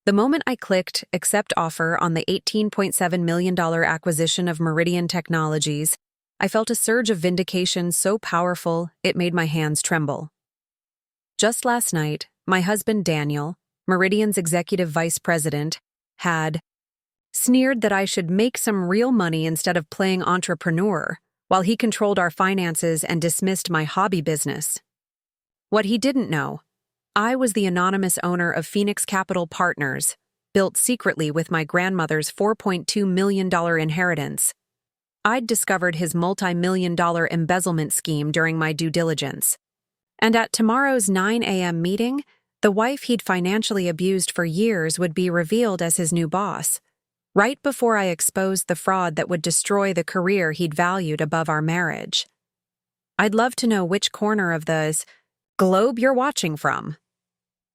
The moment I clicked accept offer on the $18.7 million acquisition of Meridian Technologies, I felt a surge of vindication so powerful it made my hands tremble. Just last night, my husband Daniel, Meridian's executive vice president, had sneered that I should make some real money instead of playing entrepreneur, while he controlled our finances and dismissed my hobby business. What he didn't know, I was the anonymous owner of Phoenix Capital Partners, built secretly with my grandmother's $4.2 million inheritance. I'd discovered his multi-million-dollar embezzlement scheme during my due diligence. And at tomorrow's 9 a.m. meeting, the wife he'd financially abused for years would be revealed as his new boss, right before I exposed the fraud that would destroy the career he'd valued above our marriage. I'd love to know which corner of the globe you're watching from.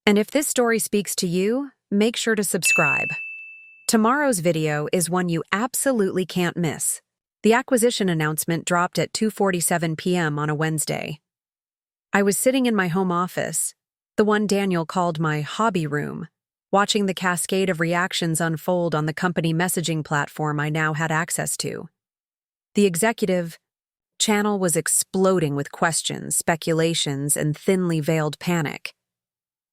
And if this story speaks to you, make sure to subscribe. Tomorrow's video is one you absolutely can't miss. The acquisition announcement dropped at 2:47 p.m. on a Wednesday. I was sitting in my home office, the one Daniel called my hobby room, watching the cascade of reactions unfold on the company messaging platform I now had access to. The executive channel was exploding with questions, speculations, and thinly veiled panic.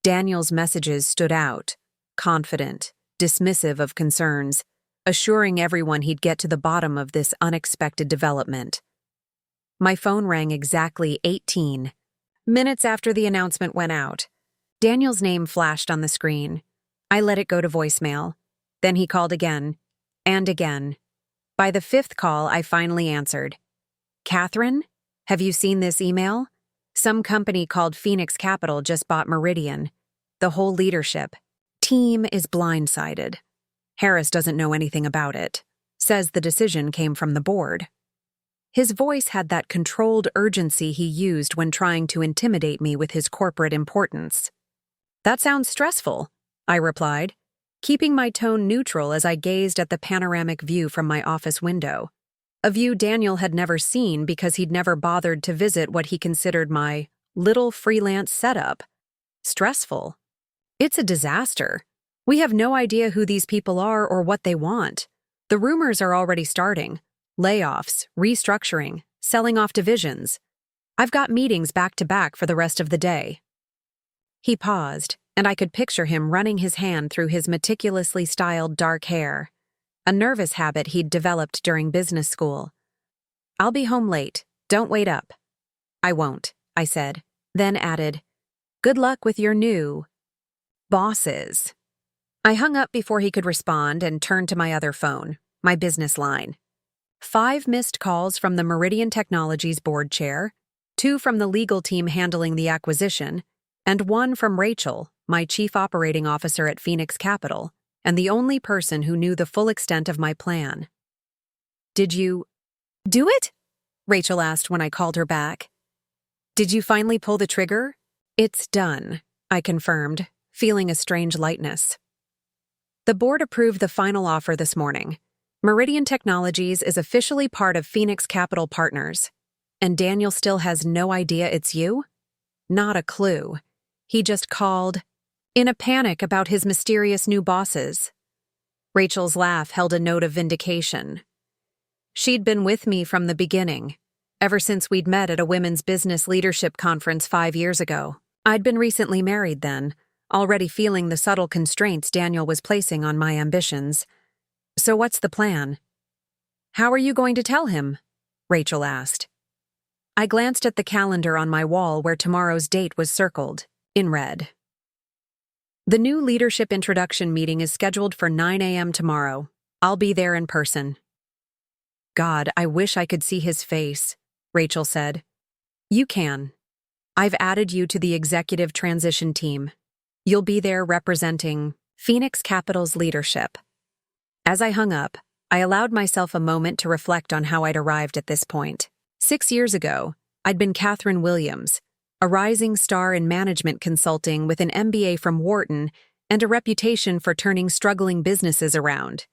Daniel's messages stood out, confident, dismissive of concerns, assuring everyone he'd get to the bottom of this unexpected development. My phone rang exactly 18 minutes after the announcement went out. Daniel's name flashed on the screen. I let it go to voicemail. Then he called again, and again. By the fifth call, I finally answered. "Catherine, have you seen this email? Some company called Phoenix Capital just bought Meridian. The whole leadership team is blindsided. Harris doesn't know anything about it. Says the decision came from the board." His voice had that controlled urgency he used when trying to intimidate me with his corporate importance. "That sounds stressful," I replied, keeping my tone neutral as I gazed at the panoramic view from my office window, a view Daniel had never seen because he'd never bothered to visit what he considered my little freelance setup. "Stressful? It's a disaster. We have no idea who these people are or what they want. The rumors are already starting. Layoffs, restructuring, selling off divisions. I've got meetings back to back for the rest of the day." He paused, and I could picture him running his hand through his meticulously styled dark hair, a nervous habit he'd developed during business school. "I'll be home late. Don't wait up." "I won't," I said, then added, "Good luck with your new bosses." I hung up before he could respond and turned to my other phone, my business line. 5 missed calls from the Meridian Technologies board chair, 2 from the legal team handling the acquisition, and 1 from Rachel, my chief operating officer at Phoenix Capital, and the only person who knew the full extent of my plan. "Did you do it?" Rachel asked when I called her back. "Did you finally pull the trigger?" "It's done," I confirmed, feeling a strange lightness. The board approved the final offer this morning. Meridian Technologies is officially part of Phoenix Capital Partners. And Daniel still has no idea it's you? Not a clue. He just called, in a panic about his mysterious new bosses. Rachel's laugh held a note of vindication. She'd been with me from the beginning, ever since we'd met at a women's business leadership conference 5 years ago. I'd been recently married then, already feeling the subtle constraints Daniel was placing on my ambitions. "So what's the plan?" "How are you going to tell him?" Rachel asked. I glanced at the calendar on my wall where tomorrow's date was circled, in red. "The new leadership introduction meeting is scheduled for 9 a.m. tomorrow. I'll be there in person." "God, I wish I could see his face," Rachel said. "You can. I've added you to the executive transition team. You'll be there representing Phoenix Capital's leadership." As I hung up, I allowed myself a moment to reflect on how I'd arrived at this point. 6 years ago, I'd been Catherine Williams, a rising star in management consulting with an MBA from Wharton and a reputation for turning struggling businesses around.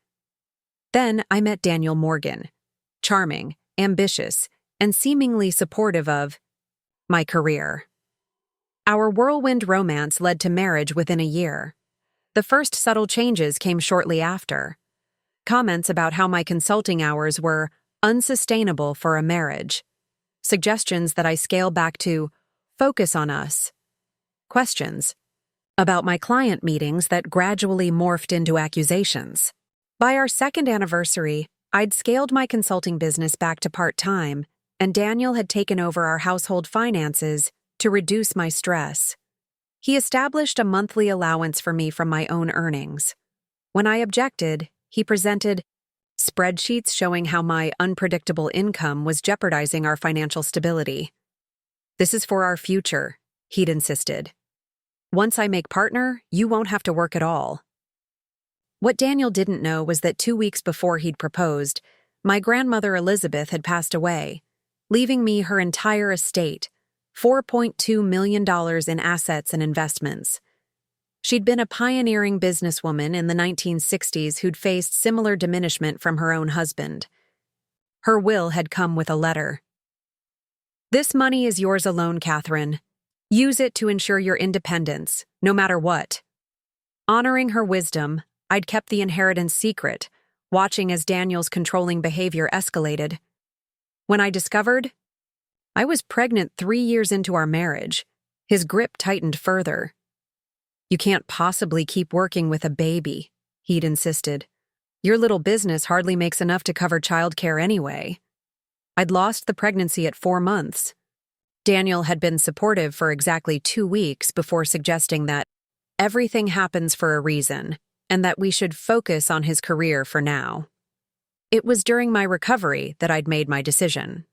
Then I met Daniel Morgan, charming, ambitious, and seemingly supportive of my career. Our whirlwind romance led to marriage within a year. The first subtle changes came shortly after. Comments about how my consulting hours were unsustainable for a marriage. Suggestions that I scale back to focus on us. Questions about my client meetings that gradually morphed into accusations. By our second anniversary, I'd scaled my consulting business back to part-time, and Daniel had taken over our household finances to reduce my stress. He established a monthly allowance for me from my own earnings. When I objected, he presented spreadsheets showing how my unpredictable income was jeopardizing our financial stability. "This is for our future," he'd insisted. "Once I make partner, you won't have to work at all." What Daniel didn't know was that 2 weeks before he'd proposed, my grandmother Elizabeth had passed away, leaving me her entire estate, $4.2 million in assets and investments. She'd been a pioneering businesswoman in the 1960s who'd faced similar diminishment from her own husband. Her will had come with a letter. "This money is yours alone, Catherine. Use it to ensure your independence, no matter what." Honoring her wisdom, I'd kept the inheritance secret, watching as Daniel's controlling behavior escalated. When I discovered I was pregnant 3 years into our marriage, his grip tightened further. "You can't possibly keep working with a baby," he'd insisted. "Your little business hardly makes enough to cover childcare anyway." I'd lost the pregnancy at 4 months. Daniel had been supportive for exactly 2 weeks before suggesting that everything happens for a reason and that we should focus on his career for now. It was during my recovery that I'd made my decision.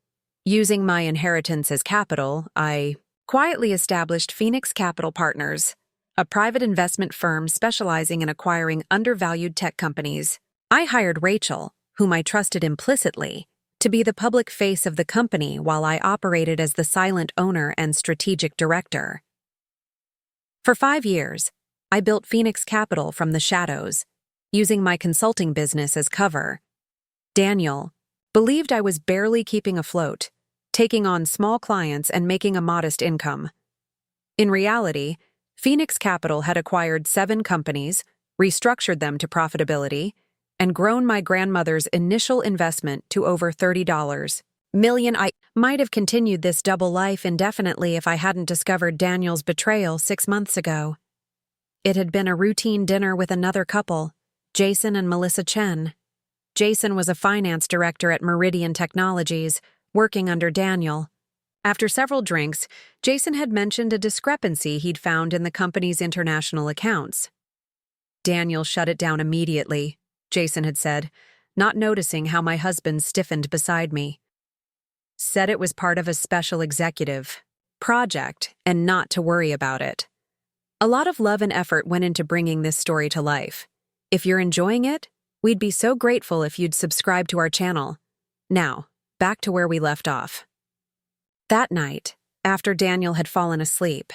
Using my inheritance as capital, I quietly established Phoenix Capital Partners, a private investment firm specializing in acquiring undervalued tech companies. I hired Rachel, whom I trusted implicitly, to be the public face of the company while I operated as the silent owner and strategic director. For 5 years, I built Phoenix Capital from the shadows, using my consulting business as cover. Daniel believed I was barely keeping afloat, taking on small clients and making a modest income. In reality, Phoenix Capital had acquired 7 companies, restructured them to profitability, and grown my grandmother's initial investment to over $30 million. I might have continued this double life indefinitely if I hadn't discovered Daniel's betrayal 6 months ago. It had been a routine dinner with another couple, Jason and Melissa Chen. Jason was a finance director at Meridian Technologies, working under Daniel. After several drinks, Jason had mentioned a discrepancy he'd found in the company's international accounts. "Daniel shut it down immediately," Jason had said, not noticing how my husband stiffened beside me. "Said it was part of a special executive project and not to worry about it." A lot of love and effort went into bringing this story to life. If you're enjoying it, we'd be so grateful if you'd subscribe to our channel. Now, back to where we left off. That night, after Daniel had fallen asleep,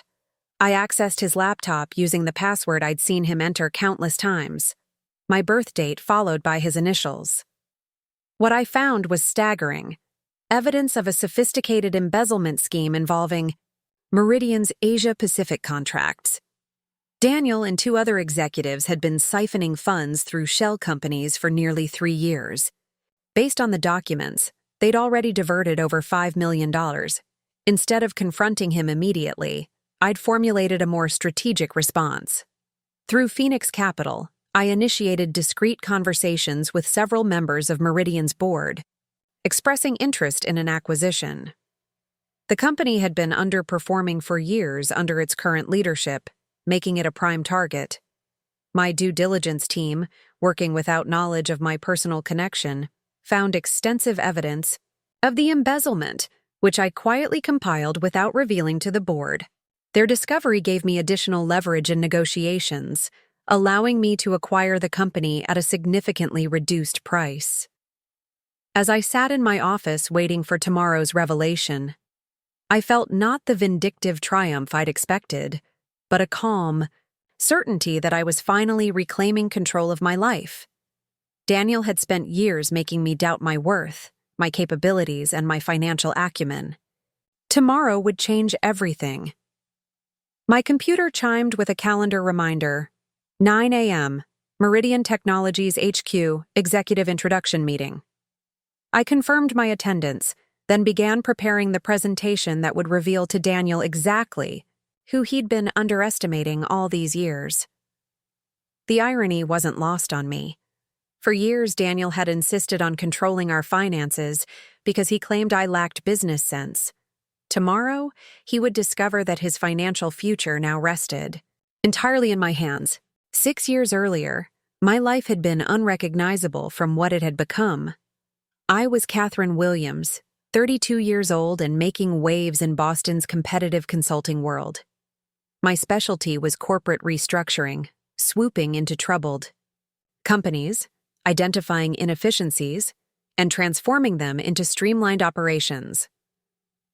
I accessed his laptop using the password I'd seen him enter countless times, my birth date followed by his initials. What I found was staggering, evidence of a sophisticated embezzlement scheme involving Meridian's Asia-Pacific contracts. Daniel and 2 other executives had been siphoning funds through shell companies for nearly 3 years. Based on the documents, they'd already diverted over $5 million. Instead of confronting him immediately, I'd formulated a more strategic response. Through Phoenix Capital, I initiated discreet conversations with several members of Meridian's board, expressing interest in an acquisition. The company had been underperforming for years under its current leadership, making it a prime target. My due diligence team, working without knowledge of my personal connection, found extensive evidence of the embezzlement, which I quietly compiled without revealing to the board. Their discovery gave me additional leverage in negotiations, allowing me to acquire the company at a significantly reduced price. As I sat in my office waiting for tomorrow's revelation, I felt not the vindictive triumph I'd expected, but a calm certainty that I was finally reclaiming control of my life. Daniel had spent years making me doubt my worth, my capabilities, and my financial acumen. Tomorrow would change everything. My computer chimed with a calendar reminder. 9 a.m. Meridian Technologies HQ Executive Introduction Meeting. I confirmed my attendance, then began preparing the presentation that would reveal to Daniel exactly who he'd been underestimating all these years. The irony wasn't lost on me. For years, Daniel had insisted on controlling our finances because he claimed I lacked business sense. Tomorrow, he would discover that his financial future now rested entirely in my hands. 6 years earlier, my life had been unrecognizable from what it had become. I was Catherine Williams, 32 years old and making waves in Boston's competitive consulting world. My specialty was corporate restructuring, swooping into troubled companies, identifying inefficiencies, and transforming them into streamlined operations.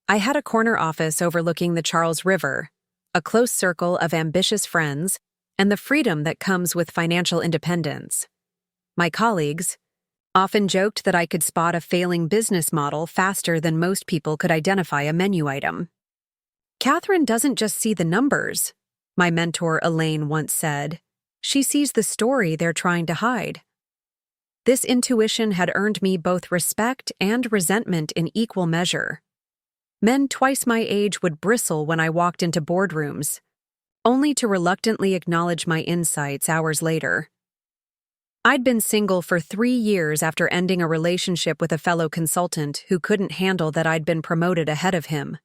I had a corner office overlooking the Charles River, a close circle of ambitious friends, and the freedom that comes with financial independence. My colleagues often joked that I could spot a failing business model faster than most people could identify a menu item. Catherine doesn't just see the numbers, my mentor Elaine once said. She sees the story they're trying to hide. This intuition had earned me both respect and resentment in equal measure. Men twice my age would bristle when I walked into boardrooms, only to reluctantly acknowledge my insights hours later. I'd been single for 3 years after ending a relationship with a fellow consultant who couldn't handle that I'd been promoted ahead of him.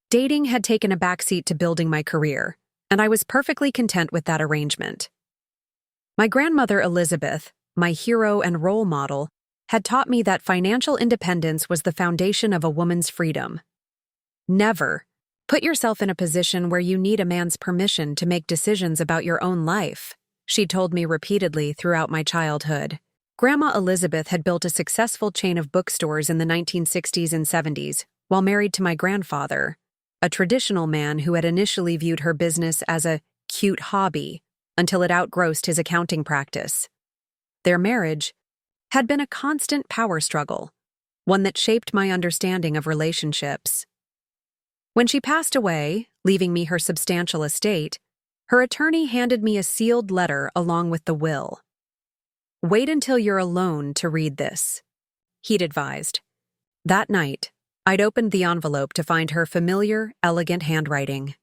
Dating had taken a backseat to building my career, and I was perfectly content with that arrangement. My grandmother Elizabeth, my hero and role model, had taught me that financial independence was the foundation of a woman's freedom. Never put yourself in a position where you need a man's permission to make decisions about your own life, she told me repeatedly throughout my childhood. Grandma Elizabeth had built a successful chain of bookstores in the 1960s and 70s while married to my grandfather, a traditional man who had initially viewed her business as a cute hobby until it outgrossed his accounting practice. Their marriage had been a constant power struggle, one that shaped my understanding of relationships. When she passed away, leaving me her substantial estate, her attorney handed me a sealed letter along with the will. "Wait until you're alone to read this," he'd advised. That night, I'd opened the envelope to find her familiar, elegant handwriting.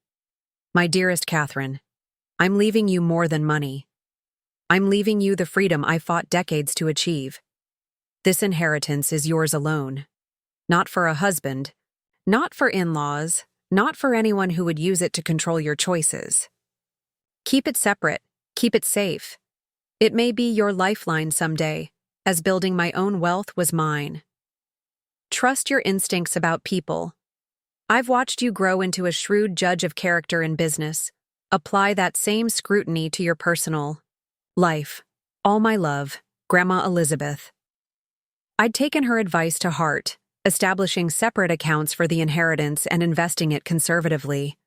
"My dearest Catherine, I'm leaving you more than money. I'm leaving you the freedom I fought decades to achieve. This inheritance is yours alone. Not for a husband, not for in-laws, not for anyone who would use it to control your choices. Keep it separate, keep it safe. It may be your lifeline someday, as building my own wealth was mine. Trust your instincts about people. I've watched you grow into a shrewd judge of character in business. Apply that same scrutiny to your personal life. All my love, Grandma Elizabeth." I'd taken her advice to heart, establishing separate accounts for the inheritance and investing it conservatively.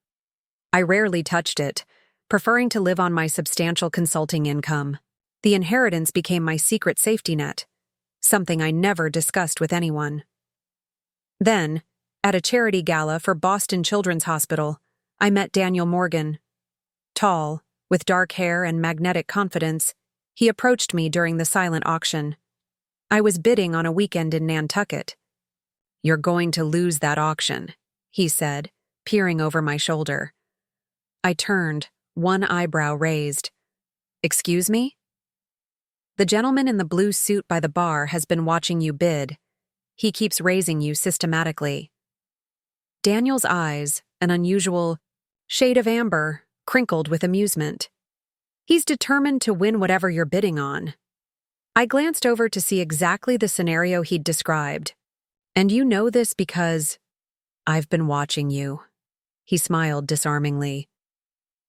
I rarely touched it, preferring to live on my substantial consulting income. The inheritance became my secret safety net, something I never discussed with anyone. Then, at a charity gala for Boston Children's Hospital, I met Daniel Morgan. Tall, with dark hair and magnetic confidence, he approached me during the silent auction. I was bidding on a weekend in Nantucket. "You're going to lose that auction," he said, peering over my shoulder. I turned, one eyebrow raised. "Excuse me?" "The gentleman in the blue suit by the bar has been watching you bid. He keeps raising you systematically." Daniel's eyes, an unusual shade of amber, crinkled with amusement. "He's determined to win whatever you're bidding on." I glanced over to see exactly the scenario he'd described. "And you know this because I've been watching you." He smiled disarmingly.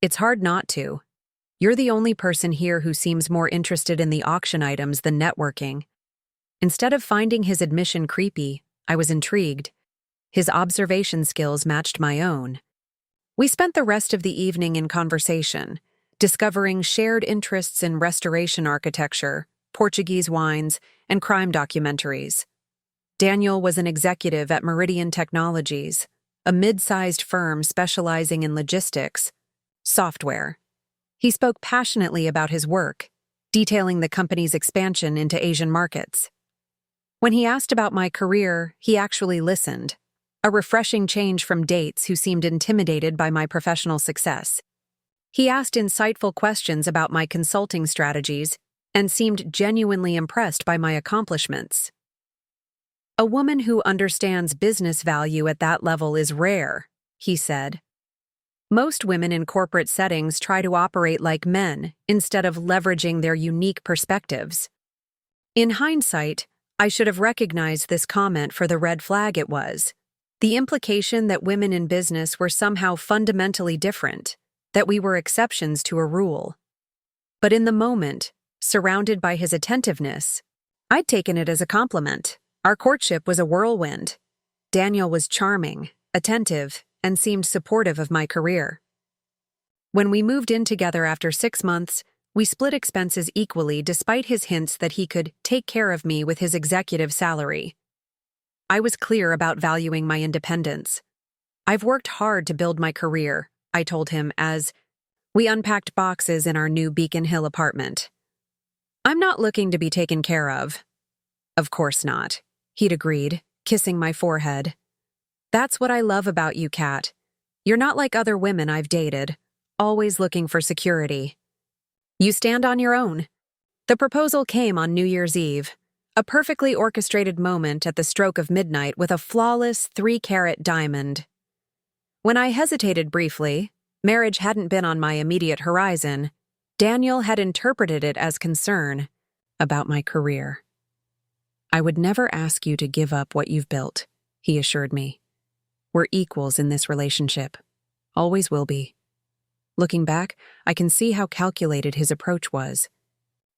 "It's hard not to. You're the only person here who seems more interested in the auction items than networking." Instead of finding his admission creepy, I was intrigued. His observation skills matched my own. We spent the rest of the evening in conversation, discovering shared interests in restoration architecture, Portuguese wines, and crime documentaries. Daniel was an executive at Meridian Technologies, a mid-sized firm specializing in logistics, software. He spoke passionately about his work, detailing the company's expansion into Asian markets. When he asked about my career, he actually listened, a refreshing change from dates who seemed intimidated by my professional success. He asked insightful questions about my consulting strategies and seemed genuinely impressed by my accomplishments. A woman who understands business value at that level is rare, he said. Most women in corporate settings try to operate like men instead of leveraging their unique perspectives. In hindsight, I should have recognized this comment for the red flag it was. The implication that women in business were somehow fundamentally different, that we were exceptions to a rule. But in the moment, surrounded by his attentiveness, I'd taken it as a compliment. Our courtship was a whirlwind. Daniel was charming, attentive, and seemed supportive of my career. When we moved in together after 6 months, we split expenses equally despite his hints that he could take care of me with his executive salary. I was clear about valuing my independence. I've worked hard to build my career, I told him as we unpacked boxes in our new Beacon Hill apartment. I'm not looking to be taken care of. Of course not, he'd agreed, kissing my forehead. That's what I love about you, Kat. You're not like other women I've dated, always looking for security. You stand on your own. The proposal came on New Year's Eve, a perfectly orchestrated moment at the stroke of midnight with a flawless 3-carat diamond. When I hesitated briefly, marriage hadn't been on my immediate horizon. Daniel had interpreted it as concern about my career. I would never ask you to give up what you've built, he assured me. We're equals in this relationship. Always will be. Looking back, I can see how calculated his approach was.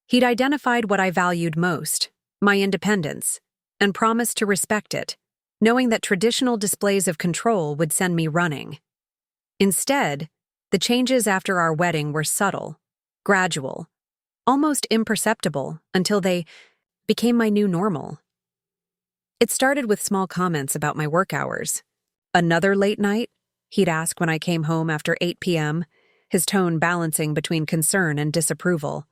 He'd identified what I valued most, my independence, and promised to respect it, knowing that traditional displays of control would send me running. Instead, the changes after our wedding were subtle, gradual, almost imperceptible until they became my new normal. It started with small comments about my work hours. Another late night? He'd ask when I came home after 8 p.m., his tone balancing between concern and disapproval.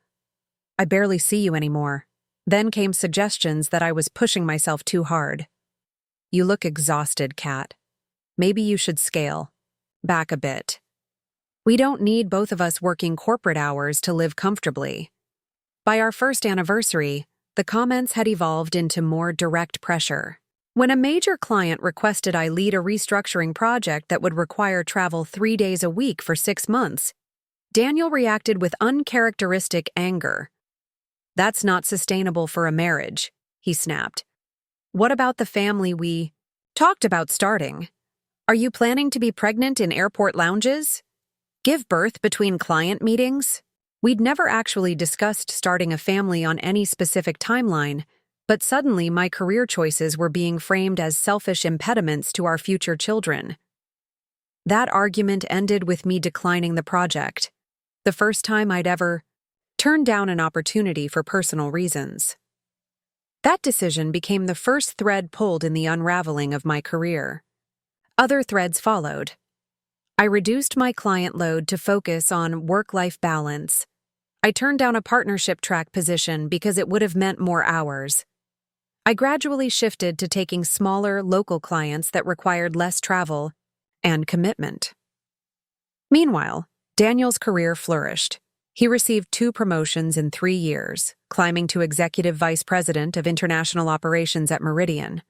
I barely see you anymore. Then came suggestions that I was pushing myself too hard. You look exhausted, Kat. Maybe you should scale back a bit. We don't need both of us working corporate hours to live comfortably. By our first anniversary, the comments had evolved into more direct pressure. When a major client requested I lead a restructuring project that would require travel 3 days a week for 6 months, Daniel reacted with uncharacteristic anger. That's not sustainable for a marriage, he snapped. What about the family we talked about starting? Are you planning to be pregnant in airport lounges? Give birth between client meetings? We'd never actually discussed starting a family on any specific timeline, but suddenly my career choices were being framed as selfish impediments to our future children. That argument ended with me declining the project, the first time I'd ever turned down an opportunity for personal reasons. That decision became the first thread pulled in the unraveling of my career. Other threads followed. I reduced my client load to focus on work-life balance. I turned down a partnership track position because it would have meant more hours. I gradually shifted to taking smaller, local clients that required less travel and commitment. Meanwhile, Daniel's career flourished. He received 2 promotions in 3 years, climbing to Executive Vice President of International Operations at Meridian.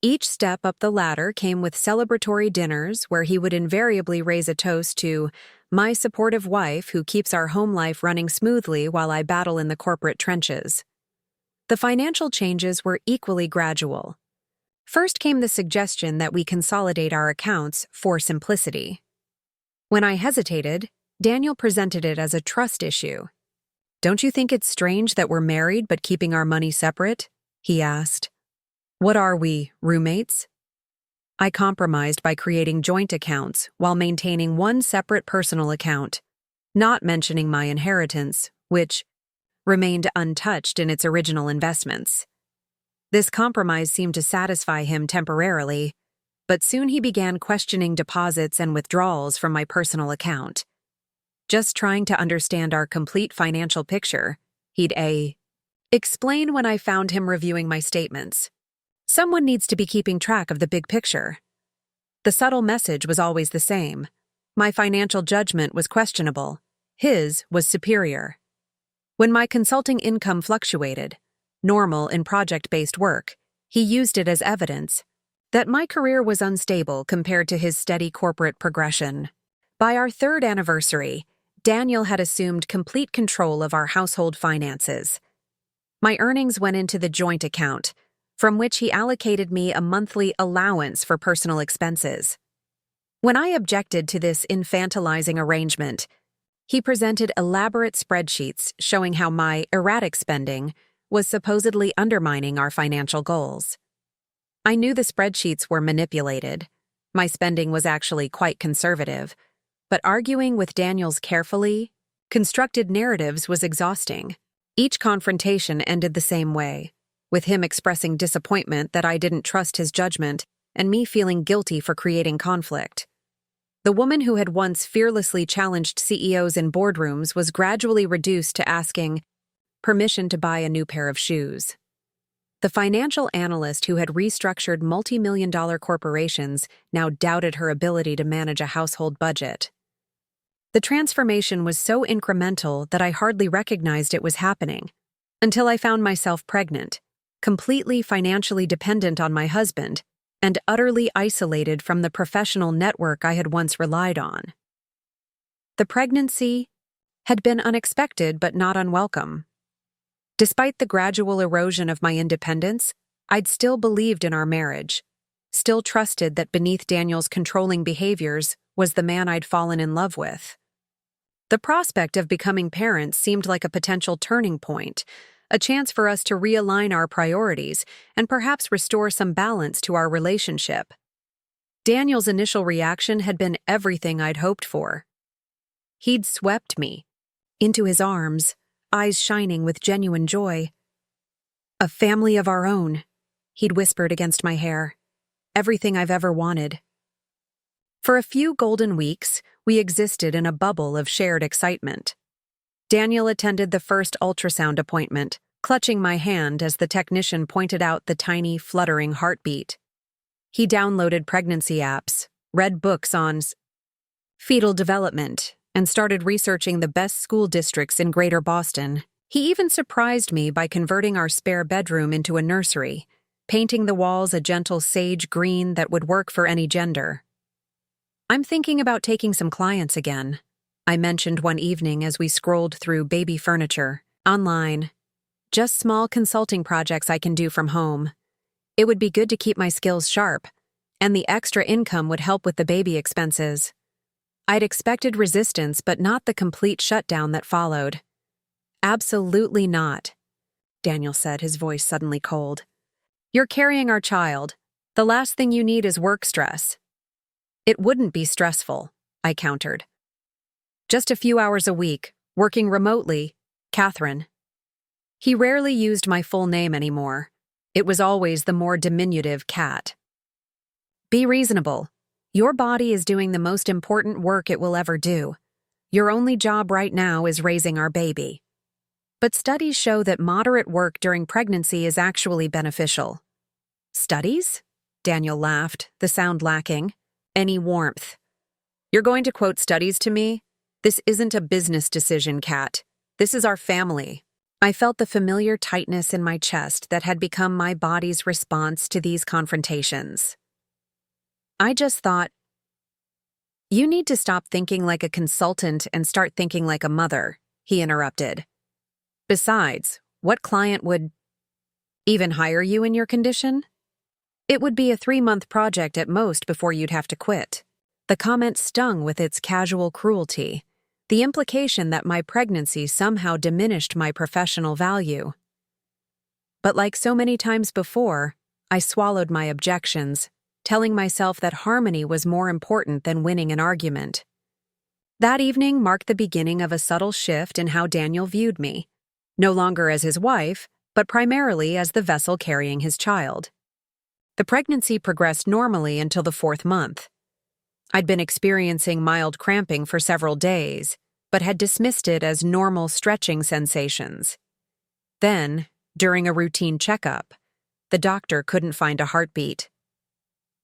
Each step up the ladder came with celebratory dinners where he would invariably raise a toast to my supportive wife who keeps our home life running smoothly while I battle in the corporate trenches. The financial changes were equally gradual. First came the suggestion that we consolidate our accounts for simplicity. When I hesitated, Daniel presented it as a trust issue. Don't you think it's strange that we're married but keeping our money separate? He asked. What are we, roommates? I compromised by creating joint accounts while maintaining one separate personal account, not mentioning my inheritance, which remained untouched in its original investments. This compromise seemed to satisfy him temporarily, but soon he began questioning deposits and withdrawals from my personal account. just trying to understand our complete financial picture. He'd explain when I found him reviewing my statements. Someone needs to be keeping track of the big picture. The subtle message was always the same. My financial judgment was questionable. His was superior. When my consulting income fluctuated, normal in project-based work, he used it as evidence that my career was unstable compared to his steady corporate progression. By our third anniversary, Daniel had assumed complete control of our household finances. My earnings went into the joint account, from which he allocated me a monthly allowance for personal expenses. When I objected to this infantilizing arrangement, he presented elaborate spreadsheets showing how my erratic spending was supposedly undermining our financial goals. I knew the spreadsheets were manipulated. My spending was actually quite conservative, but arguing with Daniel's carefully constructed narratives was exhausting. Each confrontation ended the same way, with him expressing disappointment that I didn't trust his judgment and me feeling guilty for creating conflict. The woman who had once fearlessly challenged CEOs in boardrooms was gradually reduced to asking permission to buy a new pair of shoes. The financial analyst who had restructured multi-million-dollar corporations now doubted her ability to manage a household budget. The transformation was so incremental that I hardly recognized it was happening, until I found myself pregnant, completely financially dependent on my husband, and utterly isolated from the professional network I had once relied on. The pregnancy had been unexpected but not unwelcome. Despite the gradual erosion of my independence, I'd still believed in our marriage, still trusted that beneath Daniel's controlling behaviors was the man I'd fallen in love with. The prospect of becoming parents seemed like a potential turning point, a chance for us to realign our priorities and perhaps restore some balance to our relationship. Daniel's initial reaction had been everything I'd hoped for. He'd swept me into his arms, eyes shining with genuine joy. "A family of our own," he'd whispered against my hair. "Everything I've ever wanted." For a few golden weeks, we existed in a bubble of shared excitement. Daniel attended the first ultrasound appointment, clutching my hand as the technician pointed out the tiny, fluttering heartbeat. He downloaded pregnancy apps, read books on fetal development, and started researching the best school districts in Greater Boston. He even surprised me by converting our spare bedroom into a nursery, painting the walls a gentle sage green that would work for any gender. "I'm thinking about taking some clients again," I mentioned one evening as we scrolled through baby furniture online. "Just small consulting projects I can do from home. It would be good to keep my skills sharp, and the extra income would help with the baby expenses." I'd expected resistance, but not the complete shutdown that followed. "Absolutely not," Daniel said, his voice suddenly cold. "You're carrying our child. The last thing you need is work stress." "It wouldn't be stressful," I countered. "Just a few hours a week, working remotely, Catherine." He rarely used my full name anymore. It was always the more diminutive Cat. "Be reasonable. Your body is doing the most important work it will ever do. Your only job right now is raising our baby. But studies show that moderate work during pregnancy is actually beneficial." "Studies?" Daniel laughed, the sound lacking any warmth. "You're going to quote studies to me? This isn't a business decision, Kat. This is our family." I felt the familiar tightness in my chest that had become my body's response to these confrontations. I just thought, "You need to stop thinking like a consultant and start thinking like a mother," he interrupted. "Besides, what client would even hire you in your condition? It would be a 3-month project at most before you'd have to quit." The comment stung with its casual cruelty, the implication that my pregnancy somehow diminished my professional value. But like so many times before, I swallowed my objections, telling myself that harmony was more important than winning an argument. That evening marked the beginning of a subtle shift in how Daniel viewed me, no longer as his wife, but primarily as the vessel carrying his child. The pregnancy progressed normally until the 4th month. I'd been experiencing mild cramping for several days, but had dismissed it as normal stretching sensations. Then, during a routine checkup, the doctor couldn't find a heartbeat.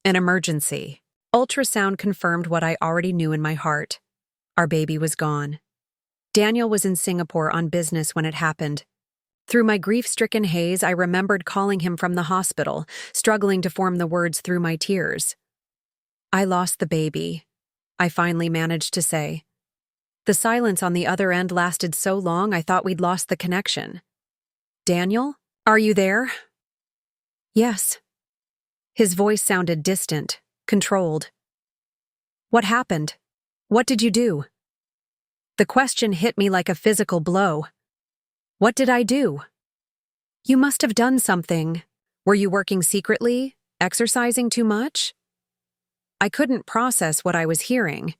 An emergency. Ultrasound confirmed what I already knew in my heart. Our baby was gone. Daniel was in Singapore on business when it happened. Through my grief-stricken haze, I remembered calling him from the hospital, struggling to form the words through my tears. "I lost the baby," I finally managed to say. The silence on the other end lasted so long I thought we'd lost the connection. "Daniel, are you there?" "Yes." His voice sounded distant, controlled. "What happened? What did you do?" The question hit me like a physical blow. What did I do? "You must have done something. Were you working secretly? Exercising too much?" I couldn't process what I was hearing.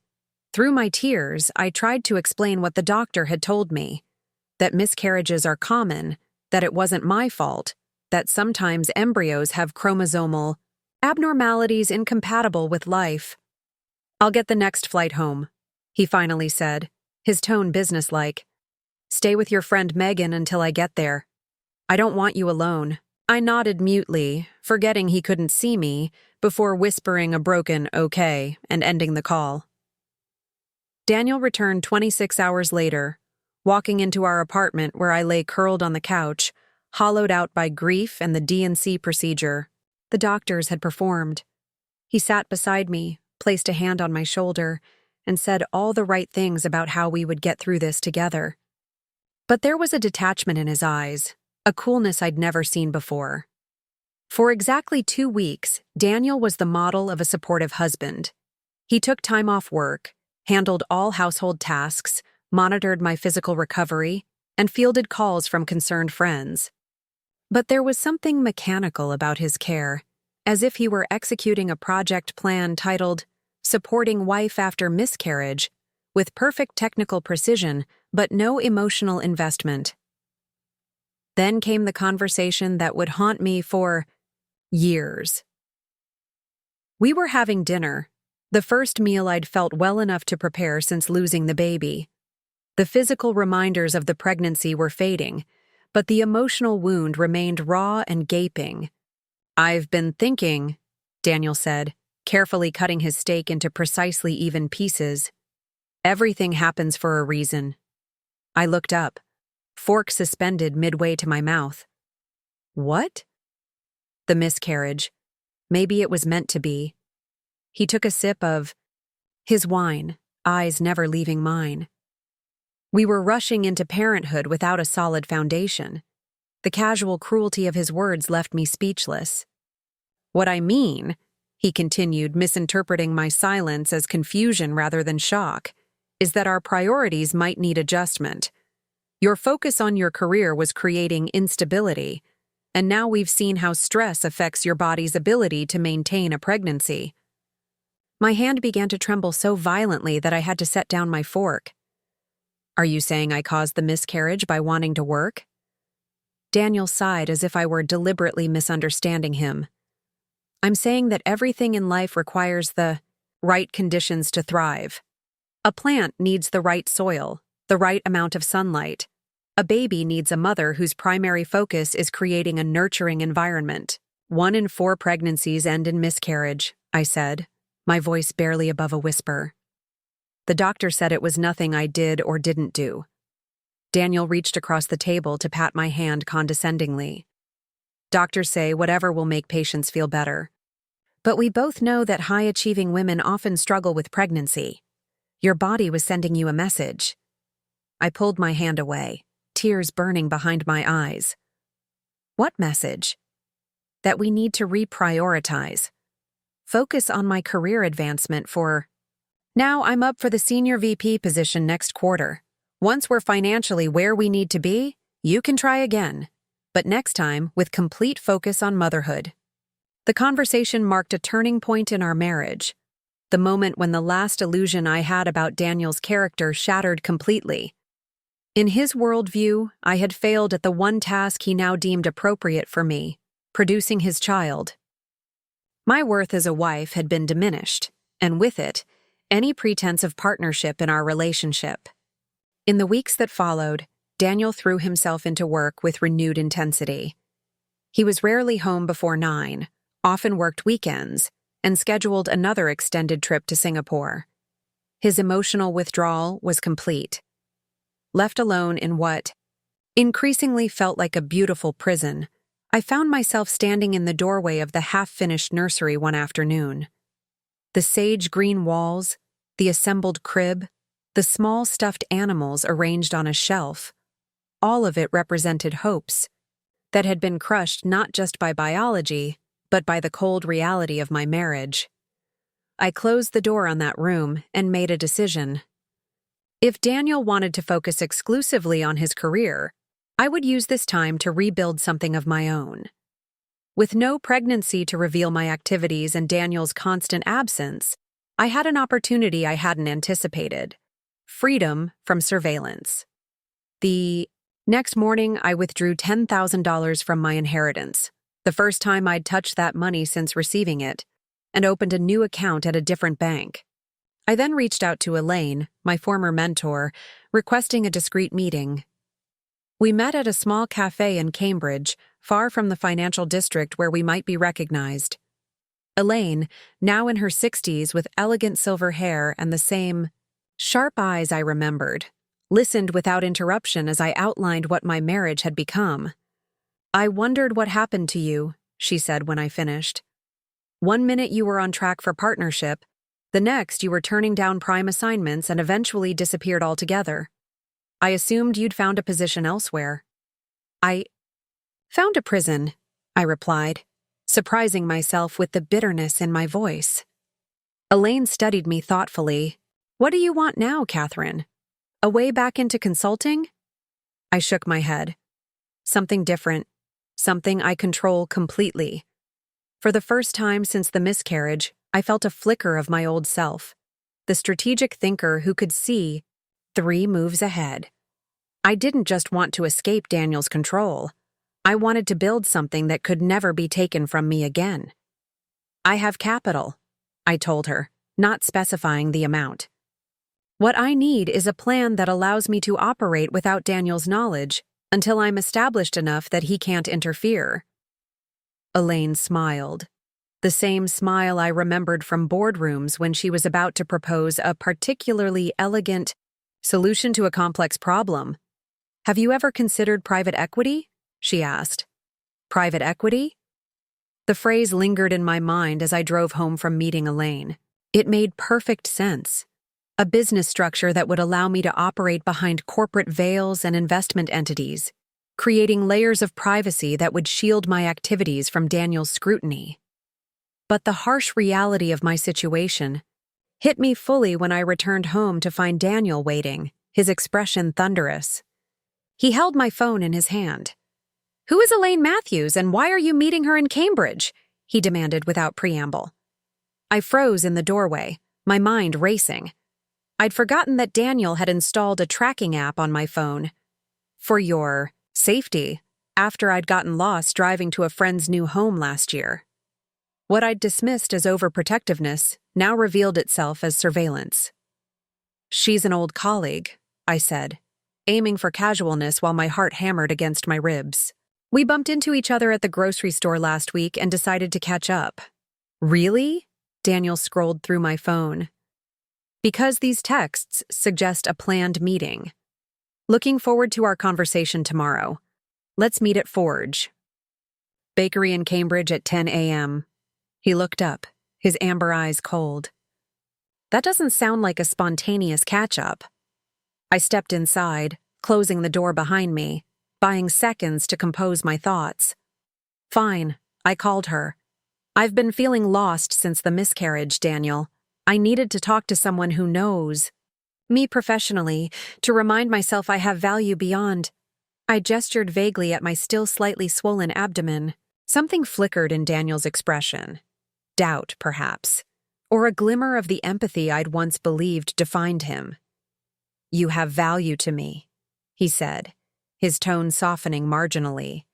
Through my tears, I tried to explain what the doctor had told me, that miscarriages are common, that it wasn't my fault, that sometimes embryos have chromosomal abnormalities incompatible with life. "I'll get the next flight home," he finally said, his tone businesslike. "Stay with your friend Megan until I get there. I don't want you alone." I nodded mutely, forgetting he couldn't see me, before whispering a broken "okay" and ending the call. Daniel returned 26 hours later, walking into our apartment where I lay curled on the couch, hollowed out by grief and the D&C procedure the doctors had performed. He sat beside me, placed a hand on my shoulder, and said all the right things about how we would get through this together. But there was a detachment in his eyes, a coolness I'd never seen before. For exactly 2 weeks, Daniel was the model of a supportive husband. He took time off work, handled all household tasks, monitored my physical recovery, and fielded calls from concerned friends. But there was something mechanical about his care, as if he were executing a project plan titled "Supporting Wife After Miscarriage," with perfect technical precision, but no emotional investment. Then came the conversation that would haunt me for years. We were having dinner, the first meal I'd felt well enough to prepare since losing the baby. The physical reminders of the pregnancy were fading, but the emotional wound remained raw and gaping. "I've been thinking," Daniel said, carefully cutting his steak into precisely even pieces. "Everything happens for a reason." I looked up, fork suspended midway to my mouth. "What?" "The miscarriage. Maybe it was meant to be." He took a sip of his wine, eyes never leaving mine. We were rushing into parenthood without a solid foundation. The casual cruelty of his words left me speechless. "What I mean," he continued, misinterpreting my silence as confusion rather than shock, "is that our priorities might need adjustment. Your focus on your career was creating instability, and now we've seen how stress affects your body's ability to maintain a pregnancy." My hand began to tremble so violently that I had to set down my fork. "Are you saying I caused the miscarriage by wanting to work?" Daniel sighed as if I were deliberately misunderstanding him. "I'm saying that everything in life requires the right conditions to thrive. A plant needs the right soil, the right amount of sunlight. A baby needs a mother whose primary focus is creating a nurturing environment. 1 in 4 pregnancies end in miscarriage," I said, my voice barely above a whisper. The doctor said it was nothing I did or didn't do. Daniel reached across the table to pat my hand condescendingly. "Doctors say whatever will make patients feel better. But we both know that high-achieving women often struggle with pregnancy. Your body was sending you a message." I pulled my hand away, tears burning behind my eyes. "What message?" "That we need to reprioritize. Focus on my career advancement for... Now I'm up for the senior VP position next quarter. Once we're financially where we need to be, you can try again. But next time, with complete focus on motherhood." The conversation marked a turning point in our marriage, the moment when the last illusion I had about Daniel's character shattered completely. In his worldview, I had failed at the one task he now deemed appropriate for me, producing his child. My worth as a wife had been diminished, and with it, any pretense of partnership in our relationship. In the weeks that followed, Daniel threw himself into work with renewed intensity. He was rarely home before 9, often worked weekends, and scheduled another extended trip to Singapore. His emotional withdrawal was complete. Left alone in what increasingly felt like a beautiful prison, I found myself standing in the doorway of the half-finished nursery one afternoon. The sage-green walls, the assembled crib, the small stuffed animals arranged on a shelf, all of it represented hopes that had been crushed not just by biology, but by the cold reality of my marriage. I closed the door on that room and made a decision. If Daniel wanted to focus exclusively on his career, I would use this time to rebuild something of my own. With no pregnancy to reveal my activities and Daniel's constant absence, I had an opportunity I hadn't anticipated: freedom from surveillance. The next morning, I withdrew $10,000 from my inheritance, the first time I'd touched that money since receiving it, and opened a new account at a different bank. I then reached out to Elaine, my former mentor, requesting a discreet meeting. We met at a small cafe in Cambridge, far from the financial district where we might be recognized. Elaine, now in her 60s with elegant silver hair and the same sharp eyes I remembered, listened without interruption as I outlined what my marriage had become. "I wondered what happened to you," she said when I finished. "One minute you were on track for partnership, the next you were turning down prime assignments and eventually disappeared altogether. I assumed you'd found a position elsewhere." "I found a prison," I replied, surprising myself with the bitterness in my voice. Elaine studied me thoughtfully. "What do you want now, Catherine? A way back into consulting?" I shook my head. "Something different. Something I control completely." For the first time since the miscarriage, I felt a flicker of my old self, the strategic thinker who could see 3 moves ahead. I didn't just want to escape Daniel's control. I wanted to build something that could never be taken from me again. "I have capital," I told her, not specifying the amount. "What I need is a plan that allows me to operate without Daniel's knowledge until I'm established enough that he can't interfere." Elaine smiled. The same smile I remembered from boardrooms when she was about to propose a particularly elegant solution to a complex problem. "Have you ever considered private equity?" she asked. "Private equity?" The phrase lingered in my mind as I drove home from meeting Elaine. It made perfect sense. A business structure that would allow me to operate behind corporate veils and investment entities, creating layers of privacy that would shield my activities from Daniel's scrutiny. But the harsh reality of my situation hit me fully when I returned home to find Daniel waiting, his expression thunderous. He held my phone in his hand. "Who is Elaine Matthews, and why are you meeting her in Cambridge?" he demanded without preamble. I froze in the doorway, my mind racing. I'd forgotten that Daniel had installed a tracking app on my phone. "For your safety," after I'd gotten lost driving to a friend's new home last year. What I'd dismissed as overprotectiveness now revealed itself as surveillance. "She's an old colleague," I said, aiming for casualness while my heart hammered against my ribs. "We bumped into each other at the grocery store last week and decided to catch up." "Really?" Daniel scrolled through my phone. "Because these texts suggest a planned meeting. Looking forward to our conversation tomorrow. Let's meet at Forge. Bakery in Cambridge at 10 a.m. He looked up, his amber eyes cold. That doesn't sound like a spontaneous catch-up. I stepped inside, closing the door behind me, buying seconds to compose my thoughts. "Fine," I called her. "I've been feeling lost since the miscarriage, Daniel. I needed to talk to someone who knows me professionally, to remind myself I have value beyond." I gestured vaguely at my still slightly swollen abdomen. Something flickered in Daniel's expression. Doubt, perhaps, or a glimmer of the empathy I'd once believed defined him. "You have value to me," he said, his tone softening marginally.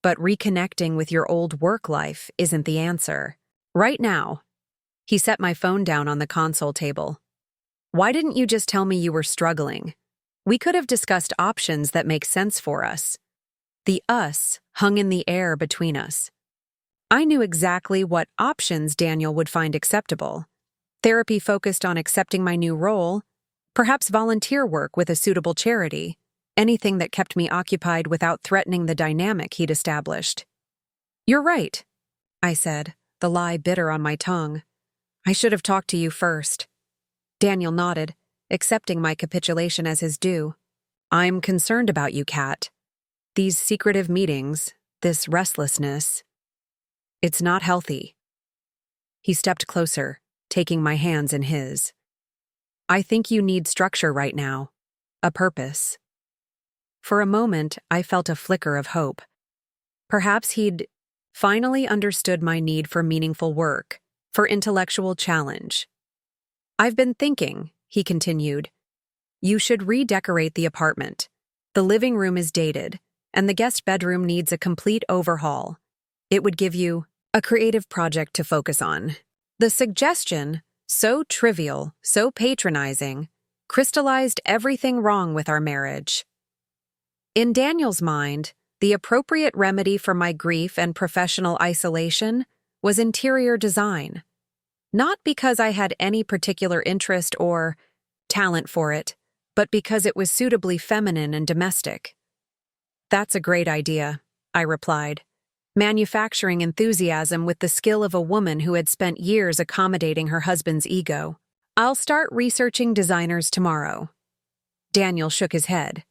"But reconnecting with your old work life isn't the answer. Right now." He set my phone down on the console table. "Why didn't you just tell me you were struggling? We could have discussed options that make sense for us. The us hung in the air between us. I knew exactly what options Daniel would find acceptable. Therapy focused on accepting my new role, perhaps volunteer work with a suitable charity, anything that kept me occupied without threatening the dynamic he'd established. "You're right," I said, the lie bitter on my tongue. "I should have talked to you first." Daniel nodded, accepting my capitulation as his due. "I'm concerned about you, Kat. These secretive meetings, this restlessness, it's not healthy." He stepped closer, taking my hands in his. "I think you need structure right now, a purpose." For a moment, I felt a flicker of hope. Perhaps he'd finally understood my need for meaningful work, for intellectual challenge. "I've been thinking," he continued, "you should redecorate the apartment. The living room is dated, and the guest bedroom needs a complete overhaul. It would give you a creative project to focus on." The suggestion, so trivial, so patronizing, crystallized everything wrong with our marriage. In Daniel's mind, the appropriate remedy for my grief and professional isolation was interior design. Not because I had any particular interest or talent for it, but because it was suitably feminine and domestic. "That's a great idea," I replied, manufacturing enthusiasm with the skill of a woman who had spent years accommodating her husband's ego. "I'll start researching designers tomorrow." Daniel shook his head.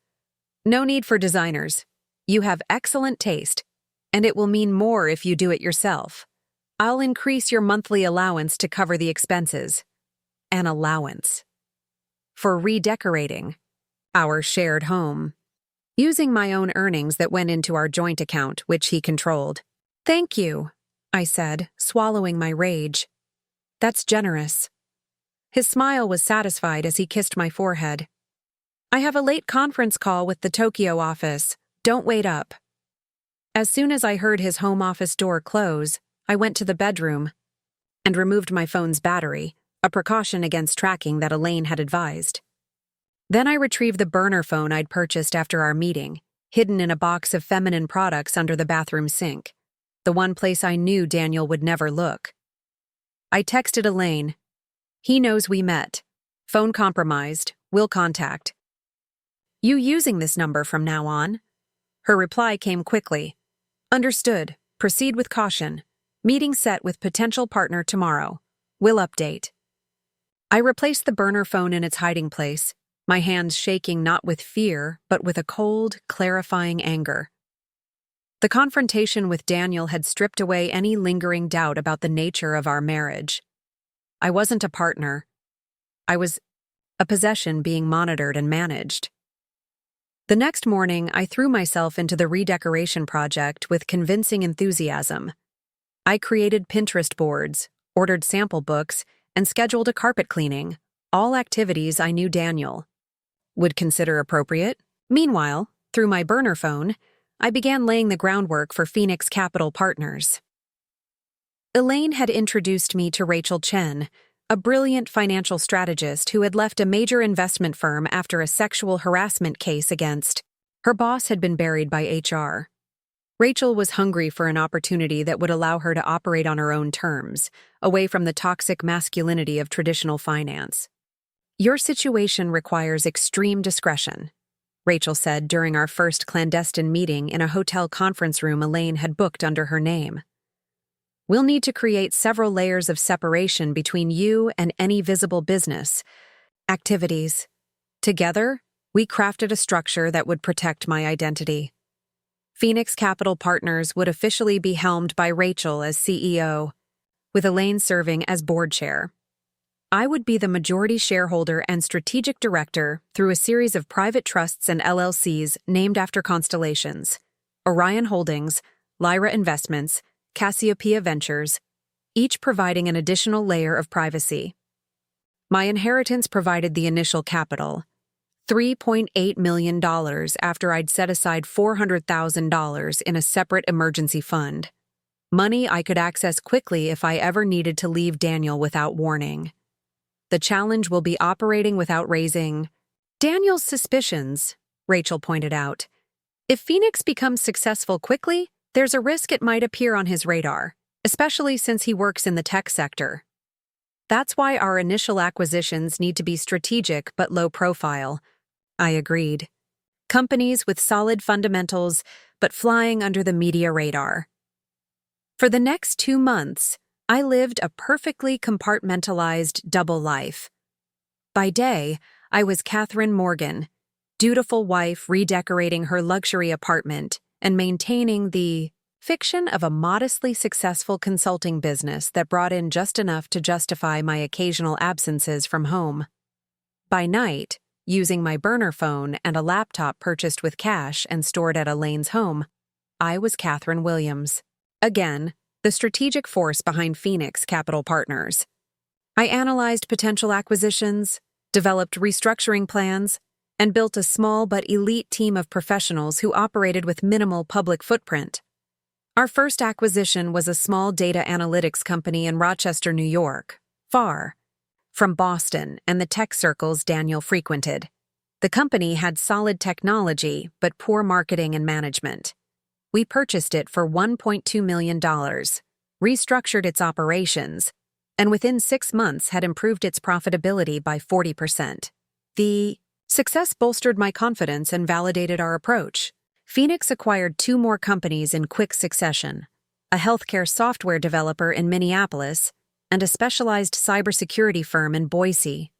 "No need for designers. You have excellent taste, and it will mean more if you do it yourself. I'll increase your monthly allowance to cover the expenses." An allowance. For redecorating our shared home, using my own earnings that went into our joint account, which he controlled. "Thank you," I said, swallowing my rage. "That's generous." His smile was satisfied as he kissed my forehead. "I have a late conference call with the Tokyo office. Don't wait up." As soon as I heard his home office door close, I went to the bedroom and removed my phone's battery, a precaution against tracking that Elaine had advised. Then I retrieved the burner phone I'd purchased after our meeting, hidden in a box of feminine products under the bathroom sink, the one place I knew Daniel would never look. I texted Elaine. "He knows we met. Phone compromised. Will contact. You using this number from now on?" Her reply came quickly. "Understood. Proceed with caution. Meeting set with potential partner tomorrow. Will update." I replaced the burner phone in its hiding place, my hands shaking not with fear, but with a cold, clarifying anger. The confrontation with Daniel had stripped away any lingering doubt about the nature of our marriage. I wasn't a partner. I was a possession being monitored and managed. The next morning, I threw myself into the redecoration project with convincing enthusiasm. I created Pinterest boards, ordered sample books, and scheduled a carpet cleaning, all activities I knew Daniel would consider appropriate. Meanwhile, through my burner phone, I began laying the groundwork for Phoenix Capital Partners. Elaine had introduced me to Rachel Chen, a brilliant financial strategist who had left a major investment firm after a sexual harassment case against her boss had been buried by HR. Rachel was hungry for an opportunity that would allow her to operate on her own terms, away from the toxic masculinity of traditional finance. "Your situation requires extreme discretion," Rachel said during our first clandestine meeting in a hotel conference room Elaine had booked under her name. "We'll need to create several layers of separation between you and any visible business activities. Together, we crafted a structure that would protect my identity. Phoenix Capital Partners would officially be helmed by Rachel as CEO, with Elaine serving as board chair. I would be the majority shareholder and strategic director through a series of private trusts and LLCs named after constellations: Orion Holdings, Lyra Investments, Cassiopeia Ventures, each providing an additional layer of privacy. My inheritance provided the initial capital, $3.8 million after I'd set aside $400,000 in a separate emergency fund. Money I could access quickly if I ever needed to leave Daniel without warning. The challenge will be operating without raising Daniel's suspicions, Rachel pointed out. If Phoenix becomes successful quickly, there's a risk it might appear on his radar, especially since he works in the tech sector. That's why our initial acquisitions need to be strategic but low profile. I agreed. Companies with solid fundamentals but flying under the media radar. For the next 2 months, I lived a perfectly compartmentalized double life. By day, I was Catherine Morgan, dutiful wife redecorating her luxury apartment and maintaining the fiction of a modestly successful consulting business that brought in just enough to justify my occasional absences from home. By night, using my burner phone and a laptop purchased with cash and stored at Elaine's home, I was Catherine Williams. Again, the strategic force behind Phoenix Capital Partners. I analyzed potential acquisitions, developed restructuring plans, and built a small but elite team of professionals who operated with minimal public footprint. Our first acquisition was a small data analytics company in Rochester, New York, far from Boston and the tech circles Daniel frequented. The company had solid technology but poor marketing and management. We purchased it for $1.2 million, restructured its operations, and within 6 months had improved its profitability by 40%. The success bolstered my confidence and validated our approach. Phoenix acquired 2 more companies in quick succession, a healthcare software developer in Minneapolis and a specialized cybersecurity firm in Boise.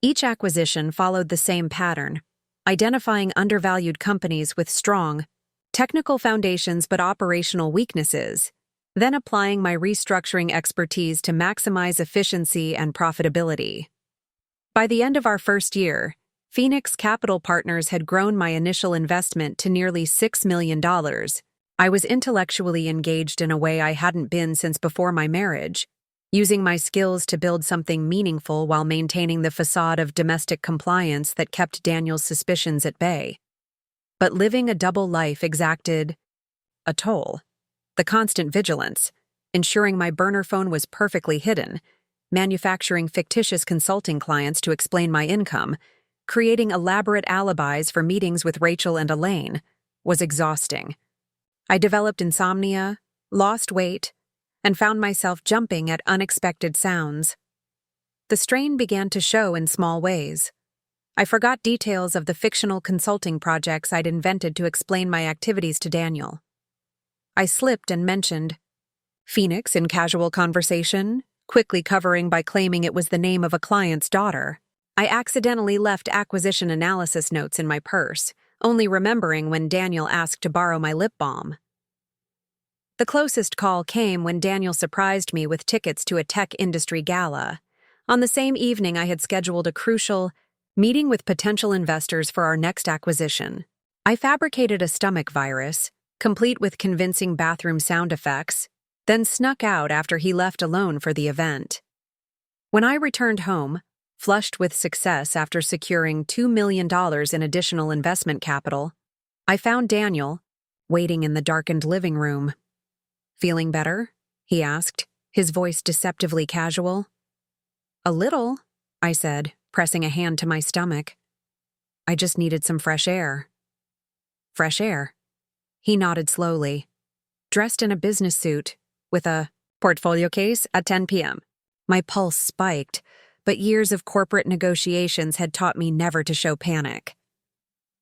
Each acquisition followed the same pattern, identifying undervalued companies with strong technical foundations but operational weaknesses, then applying my restructuring expertise to maximize efficiency and profitability. By the end of our first year, Phoenix Capital Partners had grown my initial investment to nearly $6 million. I was intellectually engaged in a way I hadn't been since before my marriage, using my skills to build something meaningful while maintaining the facade of domestic compliance that kept Daniel's suspicions at bay. But living a double life exacted a toll. The constant vigilance, ensuring my burner phone was perfectly hidden, manufacturing fictitious consulting clients to explain my income, creating elaborate alibis for meetings with Rachel and Elaine, was exhausting. I developed insomnia, lost weight, and found myself jumping at unexpected sounds. The strain began to show in small ways. I forgot details of the fictional consulting projects I'd invented to explain my activities to Daniel. I slipped and mentioned Phoenix in casual conversation, quickly covering by claiming it was the name of a client's daughter. I accidentally left acquisition analysis notes in my purse, only remembering when Daniel asked to borrow my lip balm. The closest call came when Daniel surprised me with tickets to a tech industry gala. On the same evening, I had scheduled a crucial meeting with potential investors for our next acquisition. I fabricated a stomach virus, complete with convincing bathroom sound effects, then snuck out after he left alone for the event. When I returned home, flushed with success after securing $2 million in additional investment capital, I found Daniel waiting in the darkened living room. "Feeling better?" he asked, his voice deceptively casual. "A little," I said, pressing a hand to my stomach. "I just needed some fresh air." "Fresh air?" He nodded slowly. Dressed in a business suit, with a portfolio case at 10 p.m. My pulse spiked, but years of corporate negotiations had taught me never to show panic.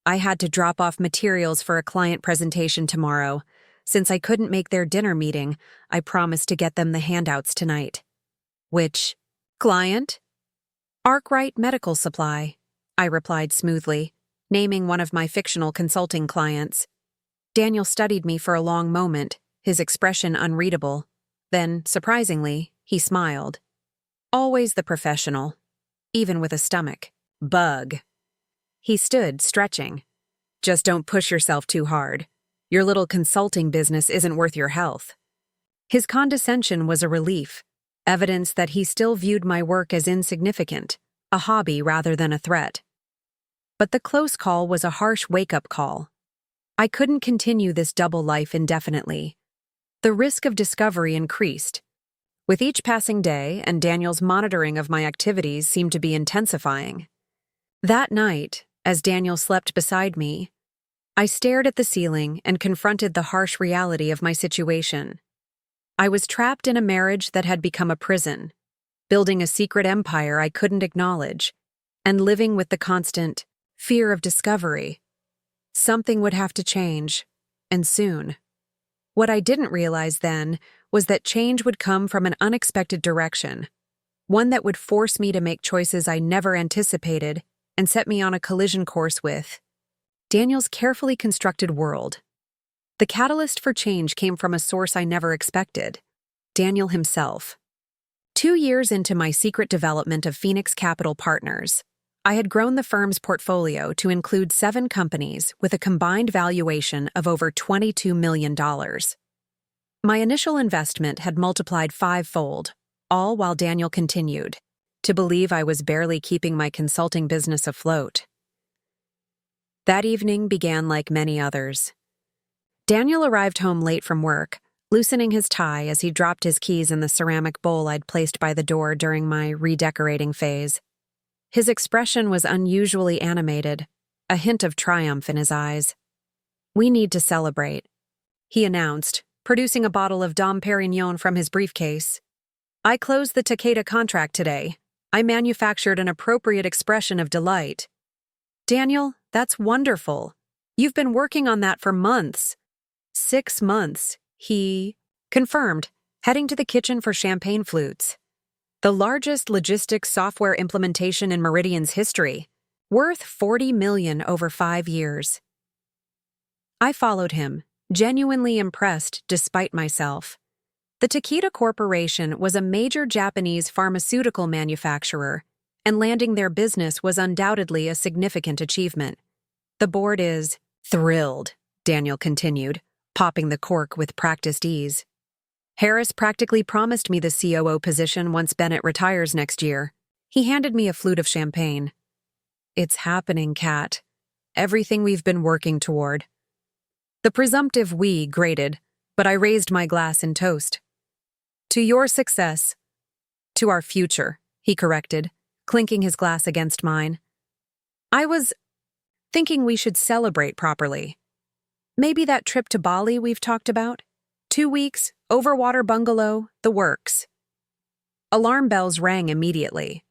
I had to drop off materials for a client presentation tomorrow. Since I couldn't make their dinner meeting, I promised to get them the handouts tonight. "Which client?" "Arkwright Medical Supply," I replied smoothly, naming one of my fictional consulting clients. Daniel studied me for a long moment, his expression unreadable. Then, surprisingly, he smiled. Always the professional, even with a stomach. "Bug." He stood, stretching. "Just don't push yourself too hard. Your little consulting business isn't worth your health." His condescension was a relief, evidence that he still viewed my work as insignificant, a hobby rather than a threat. But the close call was a harsh wake-up call. I couldn't continue this double life indefinitely. The risk of discovery increased. With each passing day, and Daniel's monitoring of my activities seemed to be intensifying. That night, as Daniel slept beside me. I stared at the ceiling and confronted the harsh reality of my situation. I was trapped in a marriage that had become a prison, building a secret empire I couldn't acknowledge, and living with the constant fear of discovery. Something would have to change, and soon. What I didn't realize then was that change would come from an unexpected direction, one that would force me to make choices I never anticipated and set me on a collision course with Daniel's carefully constructed world. The catalyst for change came from a source I never expected: Daniel himself. 2 years into my secret development of Phoenix Capital Partners, I had grown the firm's portfolio to include 7 companies with a combined valuation of over $22 million. My initial investment had multiplied 5-fold, all while Daniel continued to believe I was barely keeping my consulting business afloat. That evening began like many others. Daniel arrived home late from work, loosening his tie as he dropped his keys in the ceramic bowl I'd placed by the door during my redecorating phase. His expression was unusually animated, a hint of triumph in his eyes. "We need to celebrate," he announced, producing a bottle of Dom Perignon from his briefcase. "I closed the Takeda contract today. I manufactured an appropriate expression of delight." "Daniel, that's wonderful. You've been working on that for months." "6 months," he confirmed, heading to the kitchen for champagne flutes. "The largest logistics software implementation in Meridian's history, worth $40 million over 5 years. I followed him, genuinely impressed despite myself. The Takeda Corporation was a major Japanese pharmaceutical manufacturer, and landing their business was undoubtedly a significant achievement. The board is thrilled, Daniel continued, popping the cork with practiced ease. Harris practically promised me the COO position once Bennett retires next year. He handed me a flute of champagne. "It's happening, Kat. Everything we've been working toward." The presumptive we grated, but I raised my glass in toast. "To your success." "To our future," he corrected, clinking his glass against mine. "I was thinking we should celebrate properly. Maybe that trip to Bali we've talked about? 2 weeks, overwater bungalow, the works." Alarm bells rang immediately.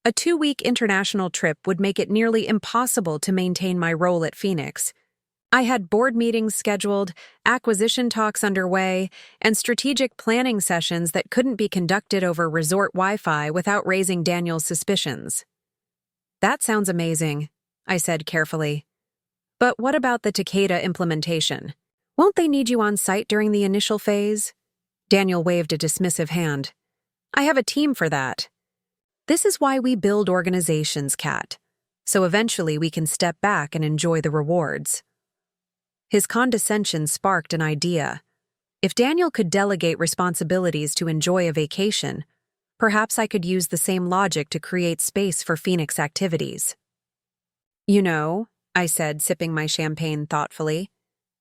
A 2-week international trip would make it nearly impossible to maintain my role at Phoenix. I had board meetings scheduled, acquisition talks underway, and strategic planning sessions that couldn't be conducted over resort Wi-Fi without raising Daniel's suspicions. "That sounds amazing," I said carefully. "But what about the Takeda implementation? Won't they need you on site during the initial phase?" Daniel waved a dismissive hand. "I have a team for that. This is why we build organizations, Kat, so eventually we can step back and enjoy the rewards." His condescension sparked an idea. If Daniel could delegate responsibilities to enjoy a vacation, perhaps I could use the same logic to create space for Phoenix activities. "You know," I said, sipping my champagne thoughtfully,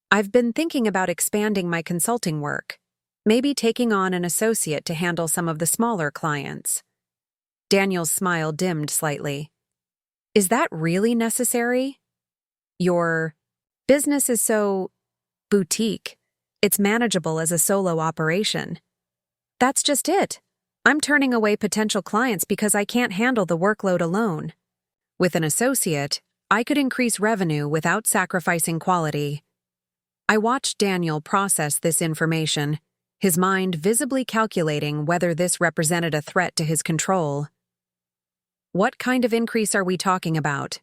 "I've been thinking about expanding my consulting work, maybe taking on an associate to handle some of the smaller clients." Daniel's smile dimmed slightly. "Is that really necessary? Your business is so boutique. It's manageable as a solo operation." "That's just it. I'm turning away potential clients because I can't handle the workload alone. With an associate, I could increase revenue without sacrificing quality." I watched Daniel process this information, his mind visibly calculating whether this represented a threat to his control. "What kind of increase are we talking about?"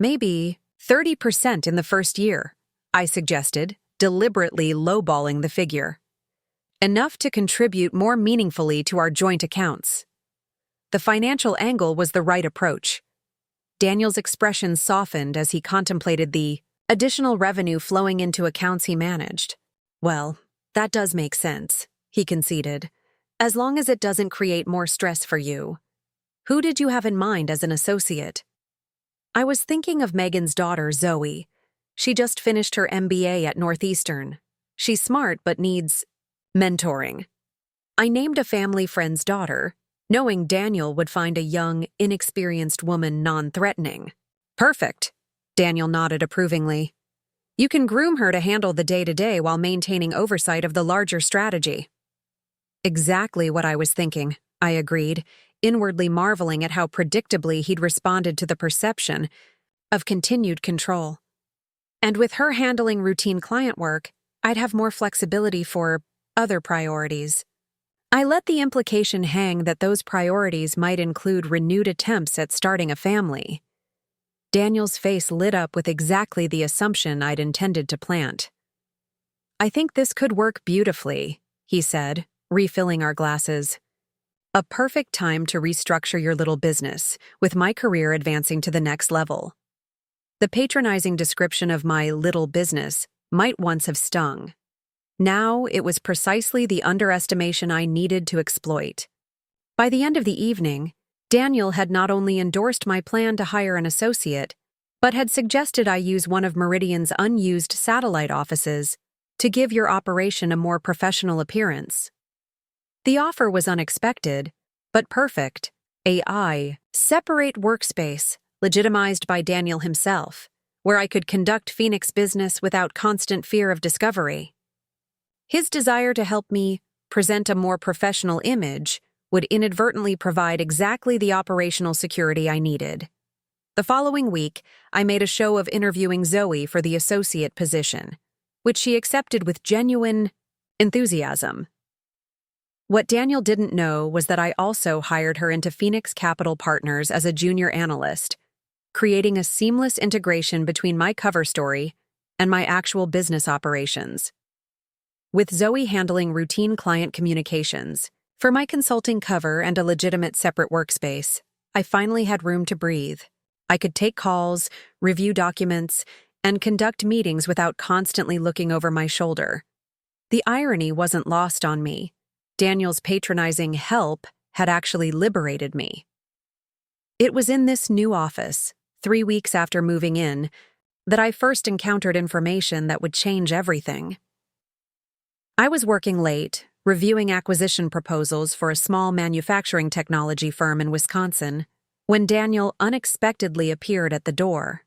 "Maybe 30% in the first year," I suggested, deliberately lowballing the figure. "Enough to contribute more meaningfully to our joint accounts." The financial angle was the right approach. Daniel's expression softened as he contemplated the additional revenue flowing into accounts he managed. "Well, that does make sense," he conceded, "as long as it doesn't create more stress for you. Who did you have in mind as an associate?" "I was thinking of Megan's daughter, Zoe. She just finished her MBA at Northeastern. She's smart but needs mentoring." I named a family friend's daughter, knowing Daniel would find a young, inexperienced woman non-threatening. Perfect, Daniel nodded approvingly. You can groom her to handle the day-to-day while maintaining oversight of the larger strategy. Exactly what I was thinking, I agreed, inwardly marveling at how predictably he'd responded to the perception of continued control. And with her handling routine client work, I'd have more flexibility for other priorities. I let the implication hang that those priorities might include renewed attempts at starting a family. Daniel's face lit up with exactly the assumption I'd intended to plant. I think this could work beautifully, he said, refilling our glasses. A perfect time to restructure your little business, with my career advancing to the next level. The patronizing description of my little business might once have stung. Now it was precisely the underestimation I needed to exploit. By the end of the evening, Daniel had not only endorsed my plan to hire an associate, but had suggested I use one of Meridian's unused satellite offices to give your operation a more professional appearance. The offer was unexpected, but perfect. AI, separate workspace, legitimized by Daniel himself, where I could conduct Phoenix business without constant fear of discovery. His desire to help me present a more professional image would inadvertently provide exactly the operational security I needed. The following week, I made a show of interviewing Zoe for the associate position, which she accepted with genuine enthusiasm. What Daniel didn't know was that I also hired her into Phoenix Capital Partners as a junior analyst, creating a seamless integration between my cover story and my actual business operations. With Zoe handling routine client communications, for my consulting cover and a legitimate separate workspace, I finally had room to breathe. I could take calls, review documents, and conduct meetings without constantly looking over my shoulder. The irony wasn't lost on me. Daniel's patronizing help had actually liberated me. It was in this new office, 3 weeks after moving in, that I first encountered information that would change everything. I was working late, reviewing acquisition proposals for a small manufacturing technology firm in Wisconsin, when Daniel unexpectedly appeared at the door.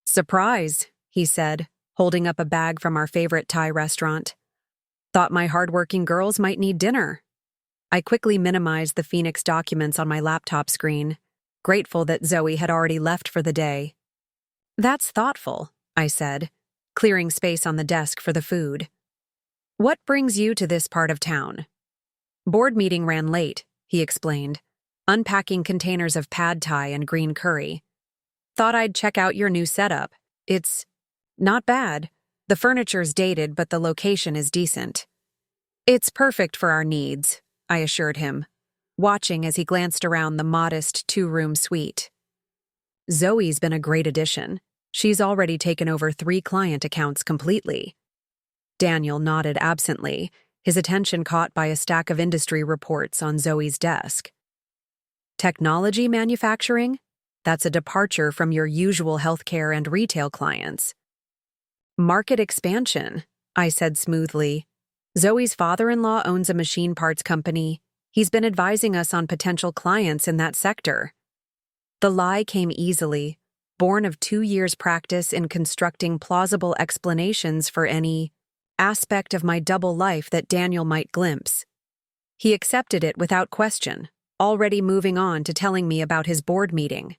"Surprise," he said, holding up a bag from our favorite Thai restaurant. "Thought my hardworking girls might need dinner." I quickly minimized the Phoenix documents on my laptop screen, grateful that Zoe had already left for the day. "That's thoughtful," I said, clearing space on the desk for the food. "What brings you to this part of town?" "Board meeting ran late," he explained, unpacking containers of pad thai and green curry. "Thought I'd check out your new setup. It's not bad. The furniture's dated, but the location is decent." "It's perfect for our needs," I assured him, watching as he glanced around the modest 2-room suite. "Zoe's been a great addition. She's already taken over 3 client accounts completely." Daniel nodded absently, his attention caught by a stack of industry reports on Zoe's desk. "Technology manufacturing? That's a departure from your usual healthcare and retail clients." "Market expansion," I said smoothly. "Zoe's father-in-law owns a machine parts company. He's been advising us on potential clients in that sector." The lie came easily, born of 2 years' practice in constructing plausible explanations for any aspect of my double life that Daniel might glimpse. He accepted it without question, already moving on to telling me about his board meeting.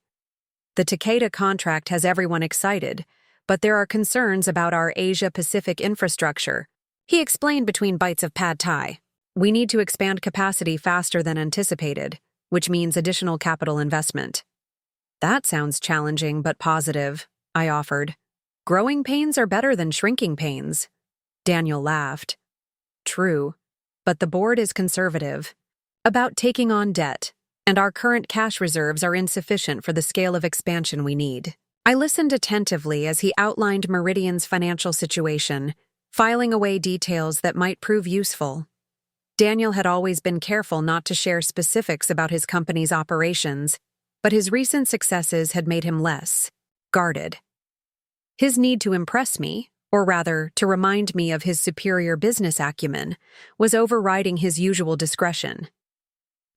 "The Takeda contract has everyone excited, but there are concerns about our Asia-Pacific infrastructure," he explained between bites of pad thai. "We need to expand capacity faster than anticipated, which means additional capital investment." "That sounds challenging but positive," I offered. "Growing pains are better than shrinking pains." Daniel laughed. "True, but the board is conservative about taking on debt, and our current cash reserves are insufficient for the scale of expansion we need." I listened attentively as he outlined Meridian's financial situation, filing away details that might prove useful. Daniel had always been careful not to share specifics about his company's operations, but his recent successes had made him less guarded. His need to impress me, or rather, to remind me of his superior business acumen, was overriding his usual discretion.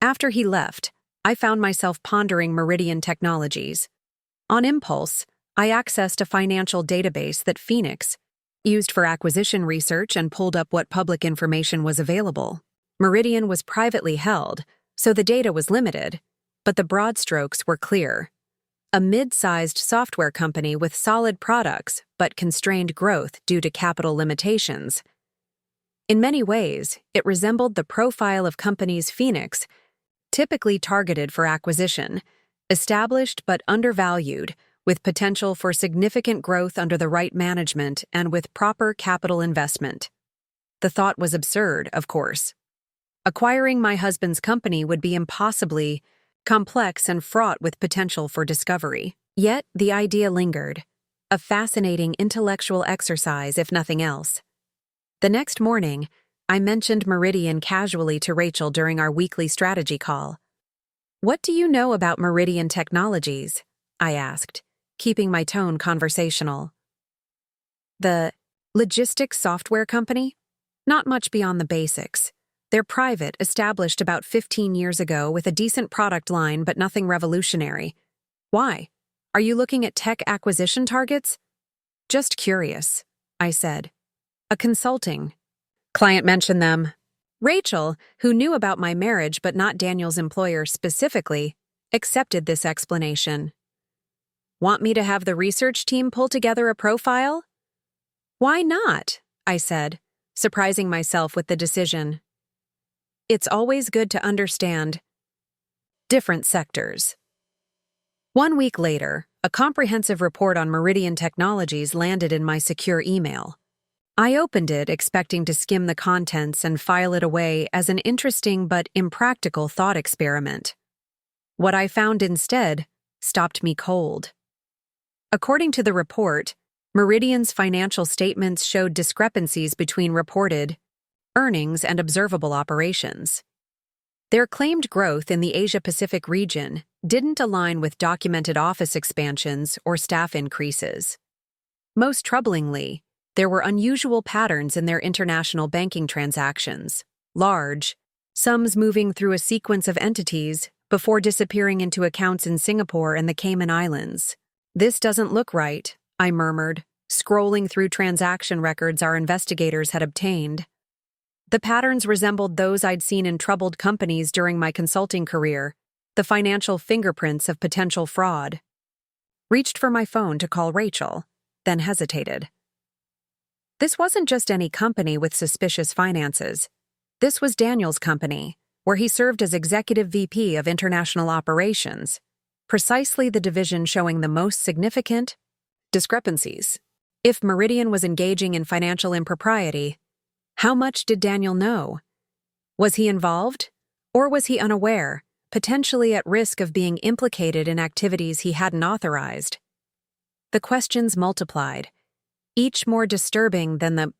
After he left, I found myself pondering Meridian Technologies. On impulse, I accessed a financial database that Phoenix used for acquisition research and pulled up what public information was available. Meridian was privately held, so the data was limited, but the broad strokes were clear. A mid-sized software company with solid products but constrained growth due to capital limitations. In many ways, it resembled the profile of companies Phoenix typically targeted for acquisition, established but undervalued, with potential for significant growth under the right management and with proper capital investment. The thought was absurd, of course. Acquiring my husband's company would be impossibly complex and fraught with potential for discovery. Yet, the idea lingered, a fascinating intellectual exercise if nothing else. The next morning, I mentioned Meridian casually to Rachel during our weekly strategy call. "What do you know about Meridian Technologies?" I asked, keeping my tone conversational. "The logistics software company? Not much beyond the basics. They're private, established about 15 years ago with a decent product line but nothing revolutionary. Why? Are you looking at tech acquisition targets?" "Just curious," I said. "A consulting client mentioned them." Rachel, who knew about my marriage but not Daniel's employer specifically, accepted this explanation. "Want me to have the research team pull together a profile?" "Why not?" I said, surprising myself with the decision. It's always good to understand different sectors. 1 week later, a comprehensive report on Meridian Technologies landed in my secure email. I opened it expecting to skim the contents and file it away as an interesting but impractical thought experiment. What I found instead stopped me cold. According to the report, Meridian's financial statements showed discrepancies between reported earnings and observable operations. Their claimed growth in the Asia-Pacific region didn't align with documented office expansions or staff increases. Most troublingly, there were unusual patterns in their international banking transactions, large sums moving through a sequence of entities before disappearing into accounts in Singapore and the Cayman Islands. "This doesn't look right," I murmured, scrolling through transaction records our investigators had obtained. The patterns resembled those I'd seen in troubled companies during my consulting career, the financial fingerprints of potential fraud. Reached for my phone to call Rachel, then hesitated. This wasn't just any company with suspicious finances. This was Daniel's company, where he served as Executive VP of International Operations, precisely the division showing the most significant discrepancies. If Meridian was engaging in financial impropriety, how much did Daniel know? Was he involved, or was he unaware, potentially at risk of being implicated in activities he hadn't authorized? The questions multiplied, each more disturbing than the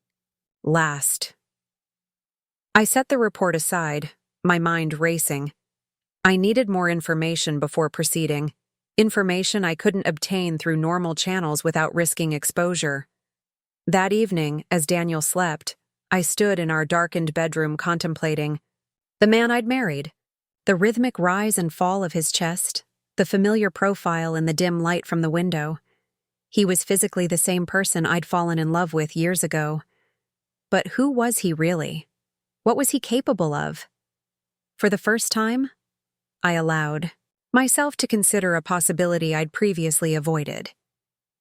last. I set the report aside, my mind racing. I needed more information before proceeding, information I couldn't obtain through normal channels without risking exposure. That evening, as Daniel slept, I stood in our darkened bedroom contemplating the man I'd married, the rhythmic rise and fall of his chest, the familiar profile in the dim light from the window. He was physically the same person I'd fallen in love with years ago. But who was he really? What was he capable of? For the first time, I allowed myself to consider a possibility I'd previously avoided.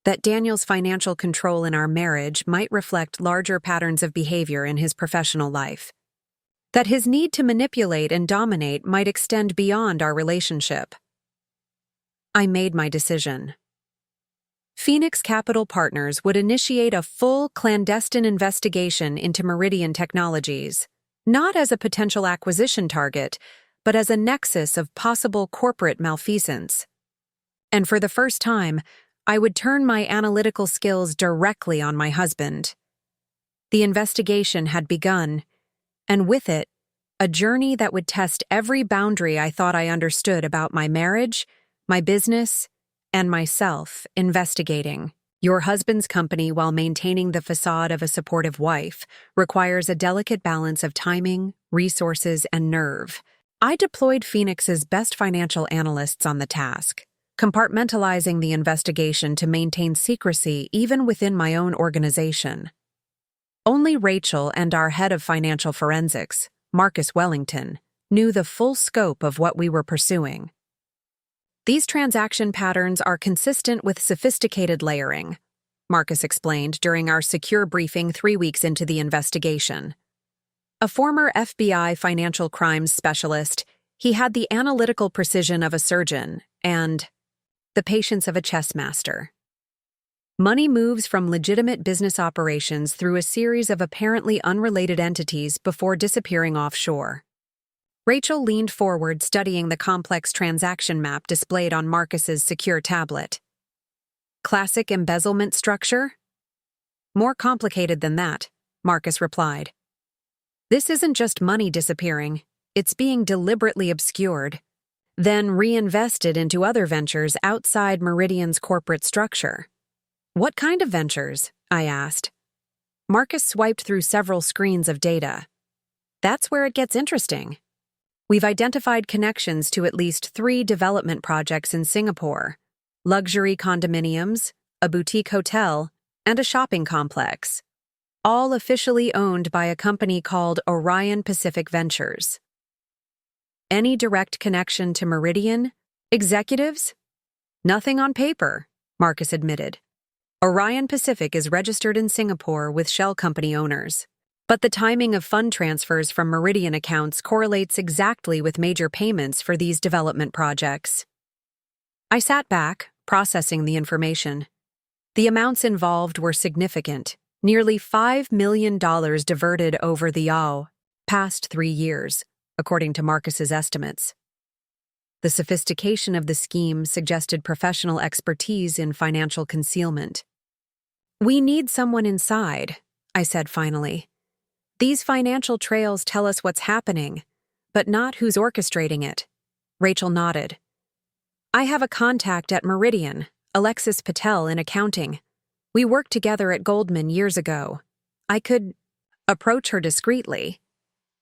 That Daniel's financial control in our marriage might reflect larger patterns of behavior in his professional life. That his need to manipulate and dominate might extend beyond our relationship. I made my decision. Phoenix Capital Partners would initiate a full clandestine investigation into Meridian Technologies, not as a potential acquisition target, but as a nexus of possible corporate malfeasance. And for the first time, I would turn my analytical skills directly on my husband. The investigation had begun, and with it, a journey that would test every boundary I thought I understood about my marriage, my business, and myself. Investigating your husband's company while maintaining the facade of a supportive wife requires a delicate balance of timing, resources, and nerve. I deployed Phoenix's best financial analysts on the task. compartmentalizing the investigation to maintain secrecy even within my own organization. Only Rachel and our head of financial forensics, Marcus Wellington, knew the full scope of what we were pursuing. These transaction patterns are consistent with sophisticated layering, Marcus explained during our secure briefing 3 weeks into the investigation. A former FBI financial crimes specialist, he had the analytical precision of a surgeon and the patience of a chess master. Money moves from legitimate business operations through a series of apparently unrelated entities before disappearing offshore. Rachel leaned forward, studying the complex transaction map displayed on Marcus's secure tablet. Classic embezzlement structure? More complicated than that, Marcus replied. This isn't just money disappearing, it's being deliberately obscured, then reinvested into other ventures outside Meridian's corporate structure. What kind of ventures? I asked. Marcus swiped through several screens of data. That's where it gets interesting. We've identified connections to at least 3 development projects in Singapore: luxury condominiums, a boutique hotel, and a shopping complex, all officially owned by a company called Orion Pacific Ventures. Any direct connection to Meridian? Executives? Nothing on paper, Marcus admitted. Orion Pacific is registered in Singapore with shell company owners, but the timing of fund transfers from Meridian accounts correlates exactly with major payments for these development projects. I sat back, processing the information. The amounts involved were significant, nearly $5 million diverted over the past 3 years, according to Marcus's estimates. The sophistication of the scheme suggested professional expertise in financial concealment. We need someone inside, I said finally. These financial trails tell us what's happening, but not who's orchestrating it. Rachel nodded. I have a contact at Meridian, Alexis Patel, in accounting. We worked together at Goldman years ago. I could approach her discreetly.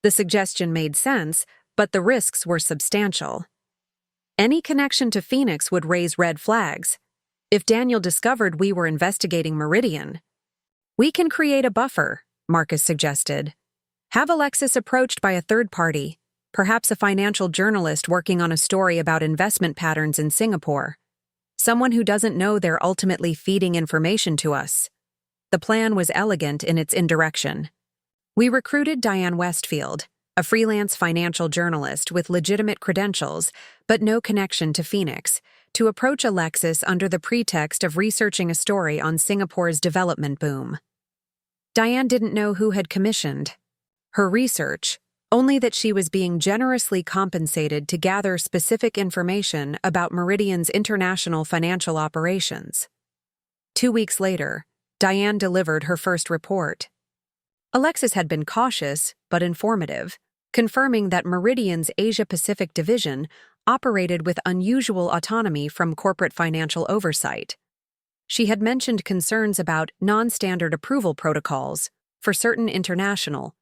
The suggestion made sense, but the risks were substantial. Any connection to Phoenix would raise red flags. If Daniel discovered we were investigating Meridian, we can create a buffer, Marcus suggested. Have Alexis approached by a third party, perhaps a financial journalist working on a story about investment patterns in Singapore. Someone who doesn't know they're ultimately feeding information to us. The plan was elegant in its indirection. We recruited Diane Westfield, a freelance financial journalist with legitimate credentials, but no connection to Phoenix, to approach Alexis under the pretext of researching a story on Singapore's development boom. Diane didn't know who had commissioned her research, only that she was being generously compensated to gather specific information about Meridian's international financial operations. 2 weeks later, Diane delivered her first report. Alexis had been cautious but informative, confirming that Meridian's Asia-Pacific division operated with unusual autonomy from corporate financial oversight. She had mentioned concerns about non-standard approval protocols for certain international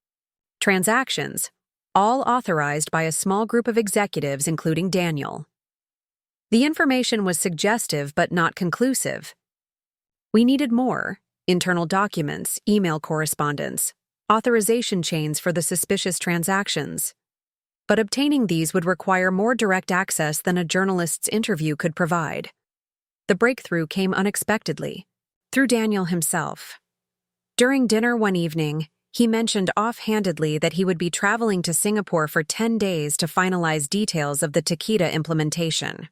transactions, all authorized by a small group of executives, including Daniel. The information was suggestive but not conclusive. We needed more: internal documents, email correspondence, authorization chains for the suspicious transactions. But obtaining these would require more direct access than a journalist's interview could provide. The breakthrough came unexpectedly, through Daniel himself. During dinner one evening, he mentioned offhandedly that he would be traveling to Singapore for 10 days to finalize details of the Takeda implementation.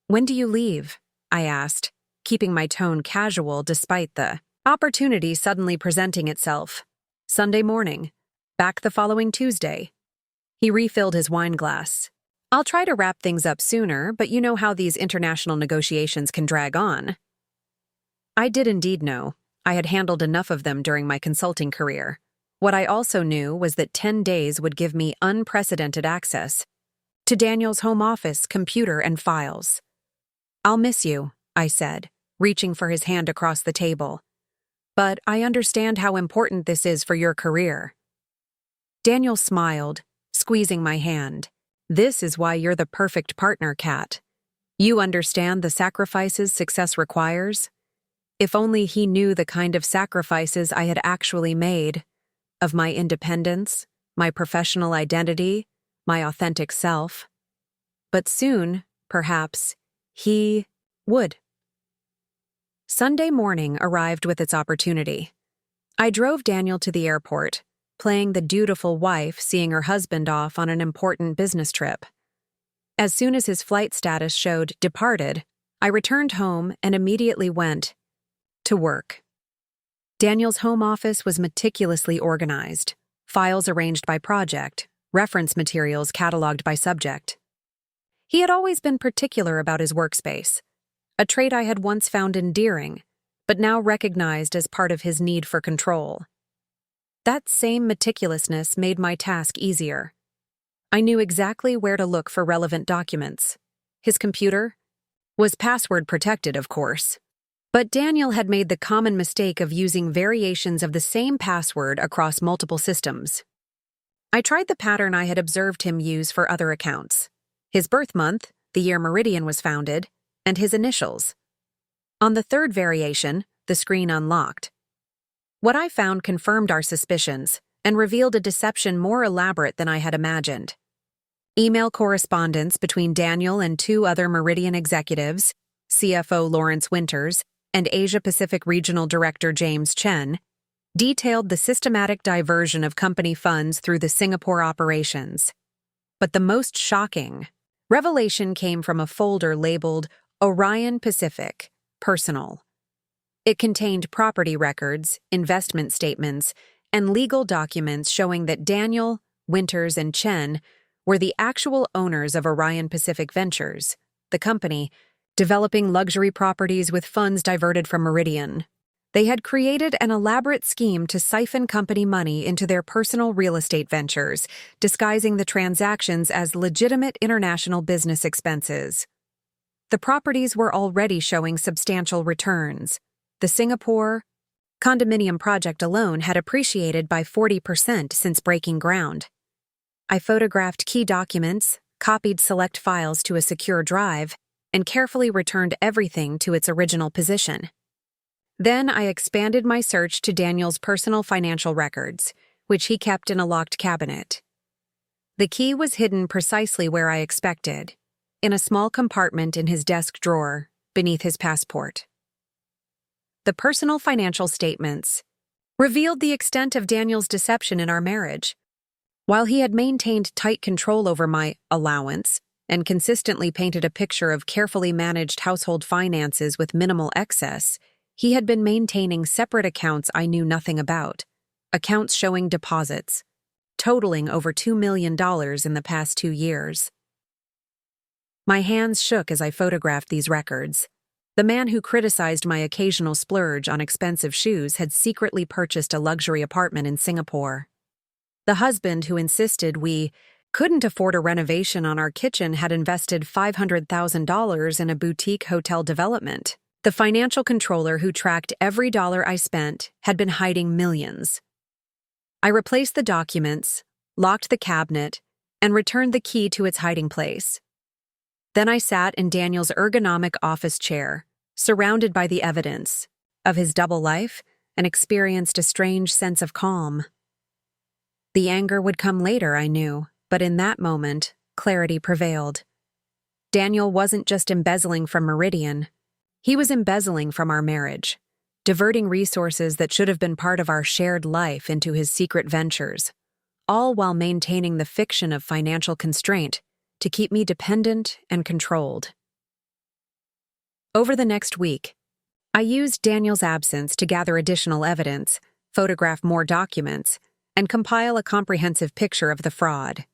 When do you leave? I asked, keeping my tone casual despite the opportunity suddenly presenting itself. Sunday morning. Back the following Tuesday. He refilled his wine glass. I'll try to wrap things up sooner, but you know how these international negotiations can drag on. I did indeed know. I had handled enough of them during my consulting career. What I also knew was that 10 days would give me unprecedented access to Daniel's home office, computer, and files. I'll miss you, I said, reaching for his hand across the table. But I understand how important this is for your career. Daniel smiled, squeezing my hand. This is why you're the perfect partner, Kat. You understand the sacrifices success requires? If only he knew the kind of sacrifices I had actually made, of my independence, my professional identity, my authentic self. But soon, perhaps, he would. Sunday morning arrived with its opportunity. I drove Daniel to the airport, playing the dutiful wife seeing her husband off on an important business trip. As soon as his flight status showed departed, I returned home and immediately went to work. Daniel's home office was meticulously organized, files arranged by project, reference materials cataloged by subject. He had always been particular about his workspace, a trait I had once found endearing, but now recognized as part of his need for control. That same meticulousness made my task easier. I knew exactly where to look for relevant documents. His computer was password protected, of course. But Daniel had made the common mistake of using variations of the same password across multiple systems. I tried the pattern I had observed him use for other accounts: his birth month, the year Meridian was founded, and his initials. On the third variation, the screen unlocked. What I found confirmed our suspicions and revealed a deception more elaborate than I had imagined. Email correspondence between Daniel and two other Meridian executives, CFO Lawrence Winters and Asia-Pacific Regional Director James Chen, detailed the systematic diversion of company funds through the Singapore operations. But the most shocking revelation came from a folder labeled Orion Pacific, Personal. It contained property records, investment statements, and legal documents showing that Daniel, Winters, and Chen were the actual owners of Orion Pacific Ventures, the company developing luxury properties with funds diverted from Meridian. They had created an elaborate scheme to siphon company money into their personal real estate ventures, disguising the transactions as legitimate international business expenses. The properties were already showing substantial returns. The Singapore condominium project alone had appreciated by 40% since breaking ground. I photographed key documents, copied select files to a secure drive, and carefully returned everything to its original position. Then I expanded my search to Daniel's personal financial records, which he kept in a locked cabinet. The key was hidden precisely where I expected, in a small compartment in his desk drawer, beneath his passport. The personal financial statements revealed the extent of Daniel's deception in our marriage. While he had maintained tight control over my allowance and consistently painted a picture of carefully managed household finances with minimal excess, he had been maintaining separate accounts I knew nothing about, accounts showing deposits, totaling over $2 million in the past 2 years. My hands shook as I photographed these records. The man who criticized my occasional splurge on expensive shoes had secretly purchased a luxury apartment in Singapore. The husband who insisted we couldn't afford a renovation on our kitchen had invested $500,000 in a boutique hotel development. The financial controller who tracked every dollar I spent had been hiding millions. I replaced the documents, locked the cabinet, and returned the key to its hiding place. Then I sat in Daniel's ergonomic office chair, surrounded by the evidence of his double life, and experienced a strange sense of calm. The anger would come later, I knew, but in that moment, clarity prevailed. Daniel wasn't just embezzling from Meridian. He was embezzling from our marriage, diverting resources that should have been part of our shared life into his secret ventures, all while maintaining the fiction of financial constraint to keep me dependent and controlled. Over the next week, I used Daniel's absence to gather additional evidence, photograph more documents, and compile a comprehensive picture of the fraud.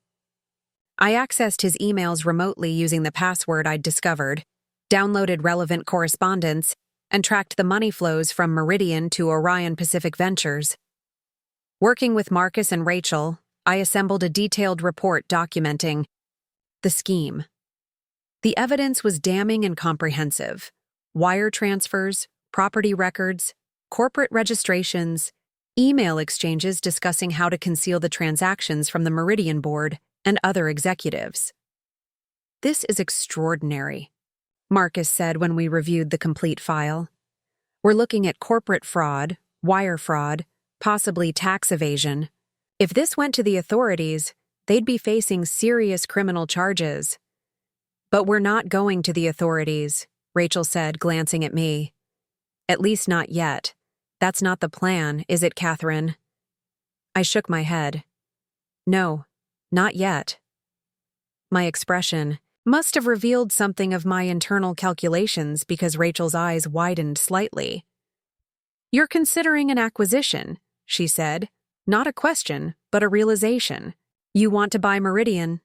I accessed his emails remotely using the password I'd discovered, downloaded relevant correspondence, and tracked the money flows from Meridian to Orion Pacific Ventures. Working with Marcus and Rachel, I assembled a detailed report documenting the scheme. The evidence was damning and comprehensive: wire transfers, property records, corporate registrations, email exchanges discussing how to conceal the transactions from the Meridian board and other executives. This is extraordinary. Marcus said when we reviewed the complete file. We're looking at corporate fraud, wire fraud, possibly tax evasion. If this went to the authorities, they'd be facing serious criminal charges. But we're not going to the authorities, Rachel said, glancing at me. At least not yet. That's not the plan, is it, Catherine? I shook my head. No, not yet. My expression must have revealed something of my internal calculations because Rachel's eyes widened slightly. You're considering an acquisition, she said. Not a question, but a realization. You want to buy Meridian.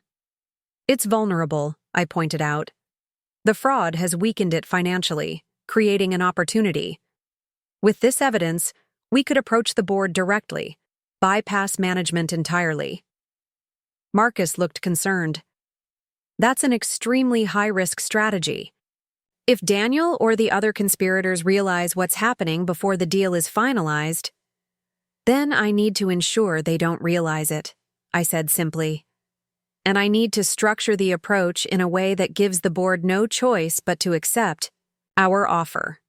It's vulnerable, I pointed out. The fraud has weakened it financially, creating an opportunity. With this evidence, we could approach the board directly, bypass management entirely. Marcus looked concerned. That's an extremely high-risk strategy. If Daniel or the other conspirators realize what's happening before the deal is finalized, then I need to ensure they don't realize it, I said simply. And I need to structure the approach in a way that gives the board no choice but to accept our offer.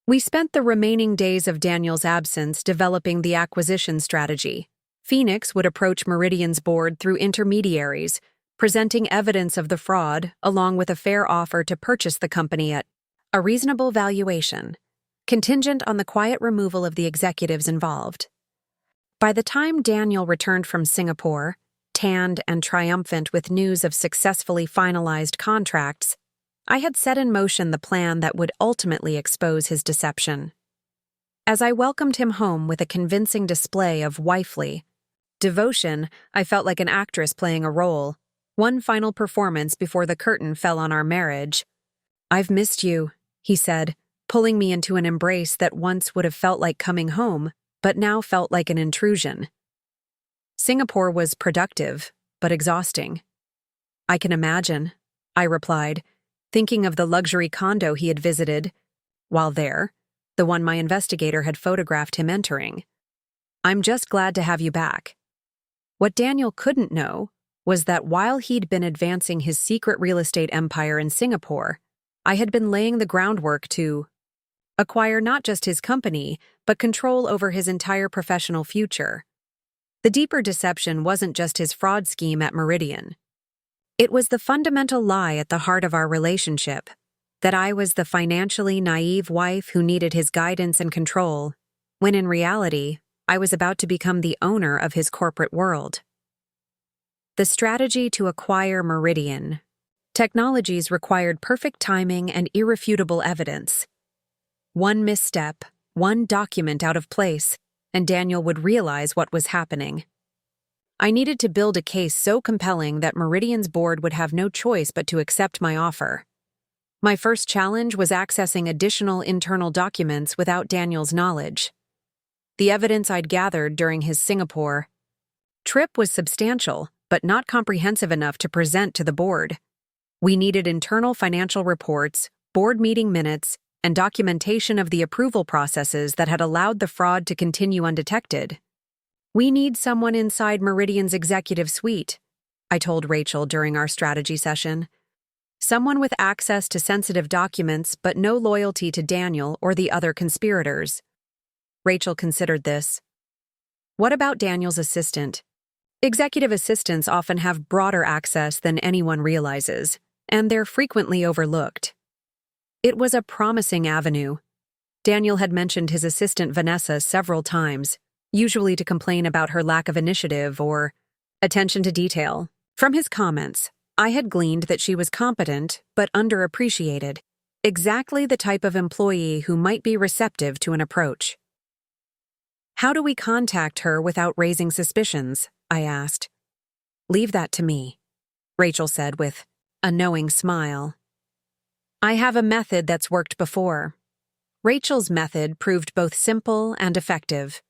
We spent the remaining days of Daniel's absence developing the acquisition strategy. Phoenix would approach Meridian's board through intermediaries, presenting evidence of the fraud along with a fair offer to purchase the company at a reasonable valuation, contingent on the quiet removal of the executives involved. By the time Daniel returned from Singapore, tanned and triumphant with news of successfully finalized contracts, I had set in motion the plan that would ultimately expose his deception. As I welcomed him home with a convincing display of wifely devotion, I felt like an actress playing a role. One final performance before the curtain fell on our marriage. I've missed you, he said, pulling me into an embrace that once would have felt like coming home, but now felt like an intrusion. Singapore was productive, but exhausting. I can imagine, I replied, thinking of the luxury condo he had visited. While there, the one my investigator had photographed him entering. I'm just glad to have you back. What Daniel couldn't know was that while he'd been advancing his secret real estate empire in Singapore, I had been laying the groundwork to acquire not just his company, but control over his entire professional future. The deeper deception wasn't just his fraud scheme at Meridian. It was the fundamental lie at the heart of our relationship, that I was the financially naive wife who needed his guidance and control, when in reality, I was about to become the owner of his corporate world. The strategy to acquire Meridian. Technologies required perfect timing and irrefutable evidence. One misstep, one document out of place, and Daniel would realize what was happening. I needed to build a case so compelling that Meridian's board would have no choice but to accept my offer. My first challenge was accessing additional internal documents without Daniel's knowledge. The evidence I'd gathered during his Singapore trip was substantial, but not comprehensive enough to present to the board. We needed internal financial reports, board meeting minutes, and documentation of the approval processes that had allowed the fraud to continue undetected. We need someone inside Meridian's executive suite, I told Rachel during our strategy session. Someone with access to sensitive documents but no loyalty to Daniel or the other conspirators. Rachel considered this. What about Daniel's assistant? Executive assistants often have broader access than anyone realizes, and they're frequently overlooked. It was a promising avenue. Daniel had mentioned his assistant Vanessa several times, usually to complain about her lack of initiative or attention to detail. From his comments, I had gleaned that she was competent but underappreciated, exactly the type of employee who might be receptive to an approach. How do we contact her without raising suspicions? I asked. Leave that to me, Rachel said with a knowing smile. I have a method that's worked before. Rachel's method proved both simple and effective.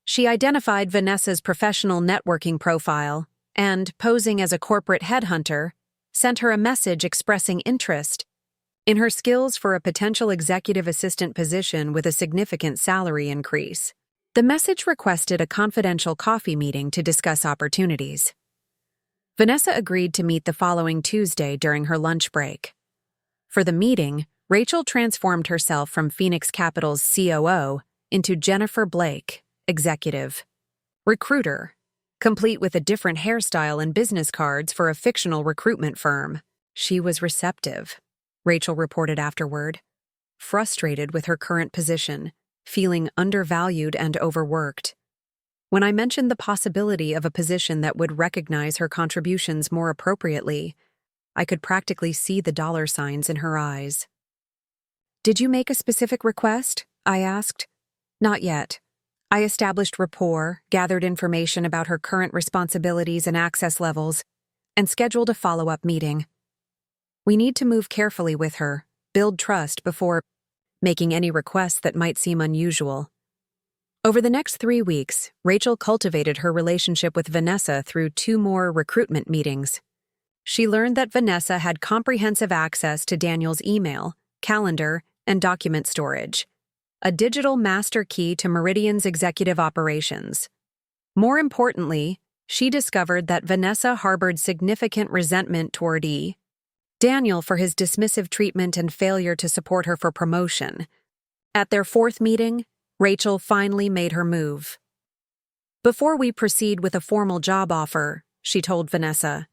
She identified Vanessa's professional networking profile and, posing as a corporate headhunter, sent her a message expressing interest in her skills for a potential executive assistant position with a significant salary increase. The message requested a confidential coffee meeting to discuss opportunities. Vanessa agreed to meet the following Tuesday during her lunch break. For the meeting, Rachel transformed herself from Phoenix Capital's COO into Jennifer Blake, executive. Recruiter, complete with a different hairstyle and business cards for a fictional recruitment firm. She was receptive, Rachel reported afterward, frustrated with her current position, feeling undervalued and overworked. When I mentioned the possibility of a position that would recognize her contributions more appropriately, I could practically see the dollar signs in her eyes. "Did you make a specific request?" I asked. "Not yet. I established rapport, gathered information about her current responsibilities and access levels, and scheduled a follow-up meeting. We need to move carefully with her, build trust before making any requests that might seem unusual." Over the next 3 weeks, Rachel cultivated her relationship with Vanessa through 2 more recruitment meetings. She learned that Vanessa had comprehensive access to Daniel's email, calendar, and document storage, a digital master key to Meridian's executive operations. More importantly, she discovered that Vanessa harbored significant resentment toward Daniel for his dismissive treatment and failure to support her for promotion. At their 4th meeting, Rachel finally made her move. "Before we proceed with a formal job offer," she told Vanessa,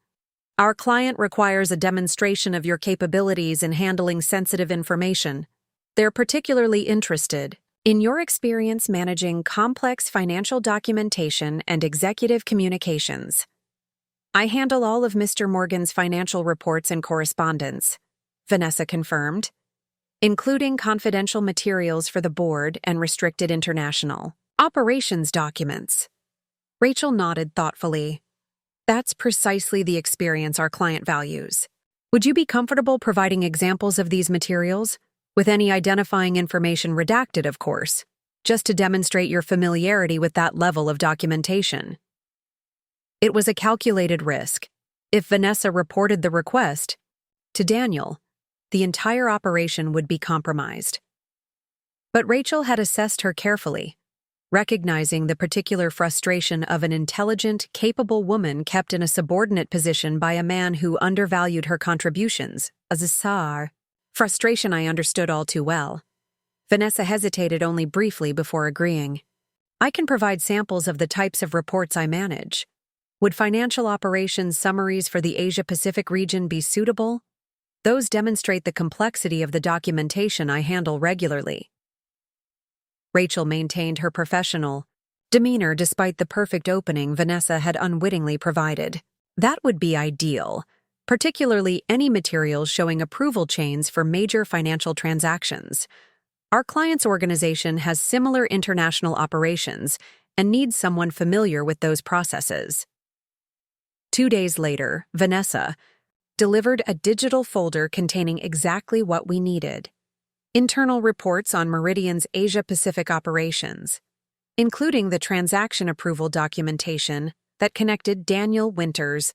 "our client requires a demonstration of your capabilities in handling sensitive information. They're particularly interested in your experience managing complex financial documentation and executive communications." "I handle all of Mr. Morgan's financial reports and correspondence," Vanessa confirmed, "including confidential materials for the board and restricted international operations documents." Rachel nodded thoughtfully. "That's precisely the experience our client values. Would you be comfortable providing examples of these materials, with any identifying information redacted, of course, just to demonstrate your familiarity with that level of documentation?" It was a calculated risk. If Vanessa reported the request to Daniel, the entire operation would be compromised. But Rachel had assessed her carefully, recognizing the particular frustration of an intelligent, capable woman kept in a subordinate position by a man who undervalued her contributions, as a SAR. Frustration I understood all too well. Vanessa hesitated only briefly before agreeing. "I can provide samples of the types of reports I manage. Would financial operations summaries for the Asia-Pacific region be suitable? Those demonstrate the complexity of the documentation I handle regularly." Rachel maintained her professional demeanor despite the perfect opening Vanessa had unwittingly provided. "That would be ideal, particularly any materials showing approval chains for major financial transactions. Our client's organization has similar international operations and needs someone familiar with those processes." 2 days later, Vanessa delivered a digital folder containing exactly what we needed: internal reports on Meridian's Asia-Pacific operations, including the transaction approval documentation that connected Daniel Winters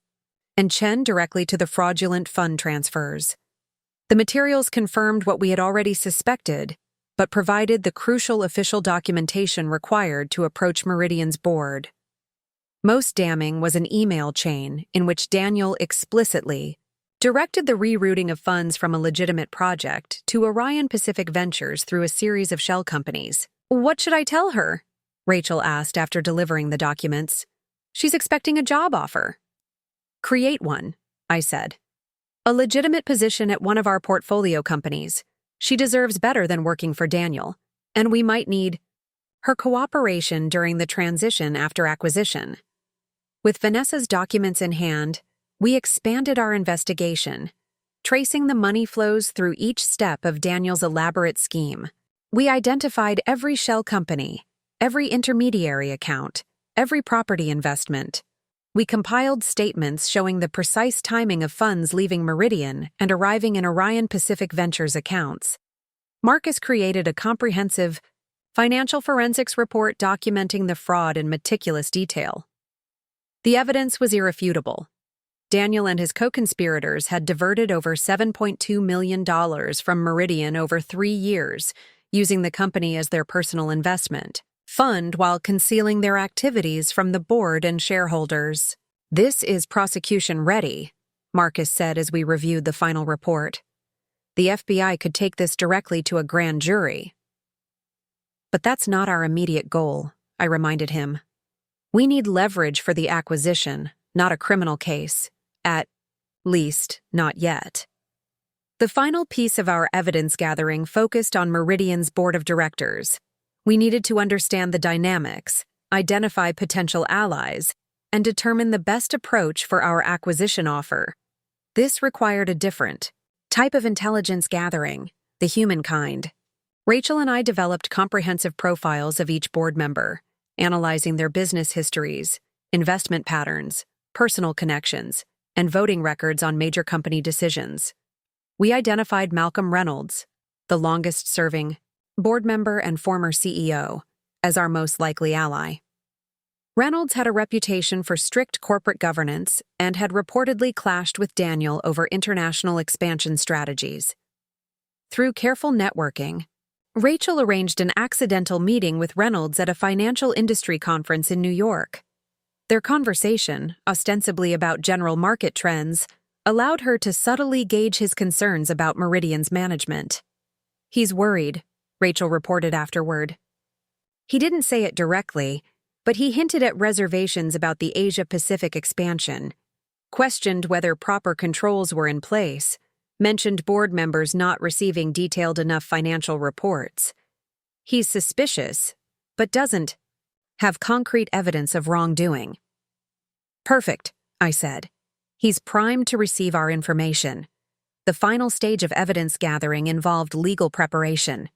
and Chen directly to the fraudulent fund transfers. The materials confirmed what we had already suspected, but provided the crucial official documentation required to approach Meridian's board. Most damning was an email chain in which Daniel explicitly directed the rerouting of funds from a legitimate project to Orion Pacific Ventures through a series of shell companies. "What should I tell her?" Rachel asked after delivering the documents. "She's expecting a job offer." "Create one," I said. "A legitimate position at one of our portfolio companies. She deserves better than working for Daniel, and we might need her cooperation during the transition after acquisition." With Vanessa's documents in hand, we expanded our investigation, tracing the money flows through each step of Daniel's elaborate scheme. We identified every shell company, every intermediary account, every property investment. We compiled statements showing the precise timing of funds leaving Meridian and arriving in Orion Pacific Ventures accounts. Marcus created a comprehensive financial forensics report documenting the fraud in meticulous detail. The evidence was irrefutable. Daniel and his co-conspirators had diverted over $7.2 million from Meridian over 3 years, using the company as their personal investment fund while concealing their activities from the board and shareholders. "This is prosecution ready," Marcus said as we reviewed the final report. The FBI could take this directly to a grand jury. But that's not our immediate goal, I reminded him. We need leverage for the acquisition, not a criminal case. At least, not yet. The final piece of our evidence gathering focused on Meridian's board of directors. We needed to understand the dynamics, identify potential allies, and determine the best approach for our acquisition offer. This required a different type of intelligence gathering, the human kind. Rachel and I developed comprehensive profiles of each board member, analyzing their business histories, investment patterns, personal connections, and voting records on major company decisions. We identified Malcolm Reynolds, the longest-serving board member and former CEO, as our most likely ally. Reynolds had a reputation for strict corporate governance and had reportedly clashed with Daniel over international expansion strategies. Through careful networking, Rachel arranged an accidental meeting with Reynolds at a financial industry conference in New York. Their conversation, ostensibly about general market trends, allowed her to subtly gauge his concerns about Meridian's management. "He's worried," Rachel reported afterward. He didn't say it directly, but he hinted at reservations about the Asia-Pacific expansion, questioned whether proper controls were in place, mentioned board members not receiving detailed enough financial reports. He's suspicious, but doesn't have concrete evidence of wrongdoing. "Perfect," I said. "He's primed to receive our information." The final stage of evidence gathering involved legal preparation.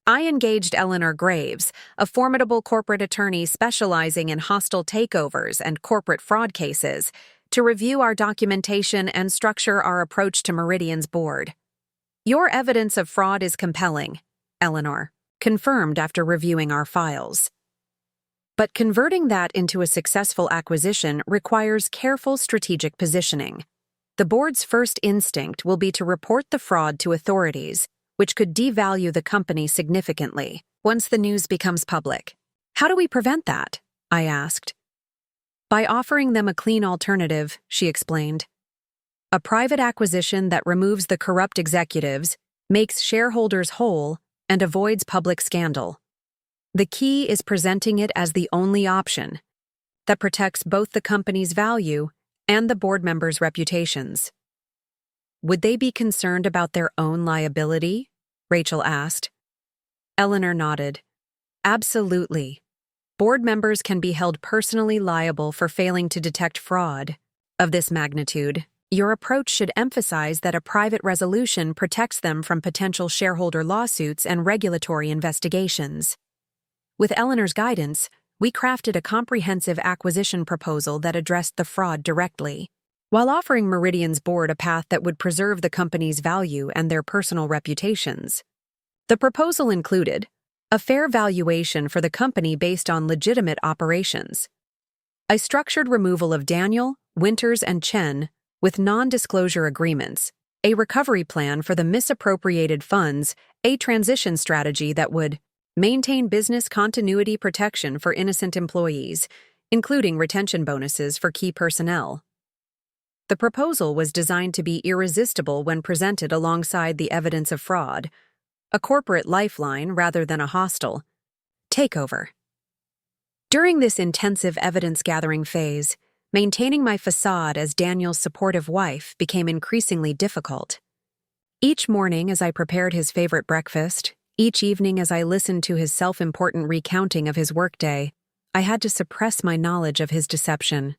I engaged Eleanor Graves, a formidable corporate attorney specializing in hostile takeovers and corporate fraud cases, to review our documentation and structure our approach to Meridian's board. "Your evidence of fraud is compelling," Eleanor confirmed after reviewing our files. But converting that into a successful acquisition requires careful strategic positioning. The board's first instinct will be to report the fraud to authorities, which could devalue the company significantly once the news becomes public. "How do we prevent that?" I asked. "By offering them a clean alternative," she explained. "A private acquisition that removes the corrupt executives, makes shareholders whole, and avoids public scandal. The key is presenting it as the only option that protects both the company's value and the board members' reputations." "Would they be concerned about their own liability?" Rachel asked. Eleanor nodded. "Absolutely. Board members can be held personally liable for failing to detect fraud of this magnitude. Your approach should emphasize that a private resolution protects them from potential shareholder lawsuits and regulatory investigations." With Eleanor's guidance, we crafted a comprehensive acquisition proposal that addressed the fraud directly, while offering Meridian's board a path that would preserve the company's value and their personal reputations. The proposal included a fair valuation for the company based on legitimate operations, a structured removal of Daniel, Winters, and Chen with non-disclosure agreements, a recovery plan for the misappropriated funds, a transition strategy that would maintain business continuity protection for innocent employees, including retention bonuses for key personnel. The proposal was designed to be irresistible when presented alongside the evidence of fraud, a corporate lifeline rather than a hostile takeover. During this intensive evidence-gathering phase, maintaining my facade as Daniel's supportive wife became increasingly difficult. Each morning as I prepared his favorite breakfast, each evening as I listened to his self-important recounting of his workday, I had to suppress my knowledge of his deception.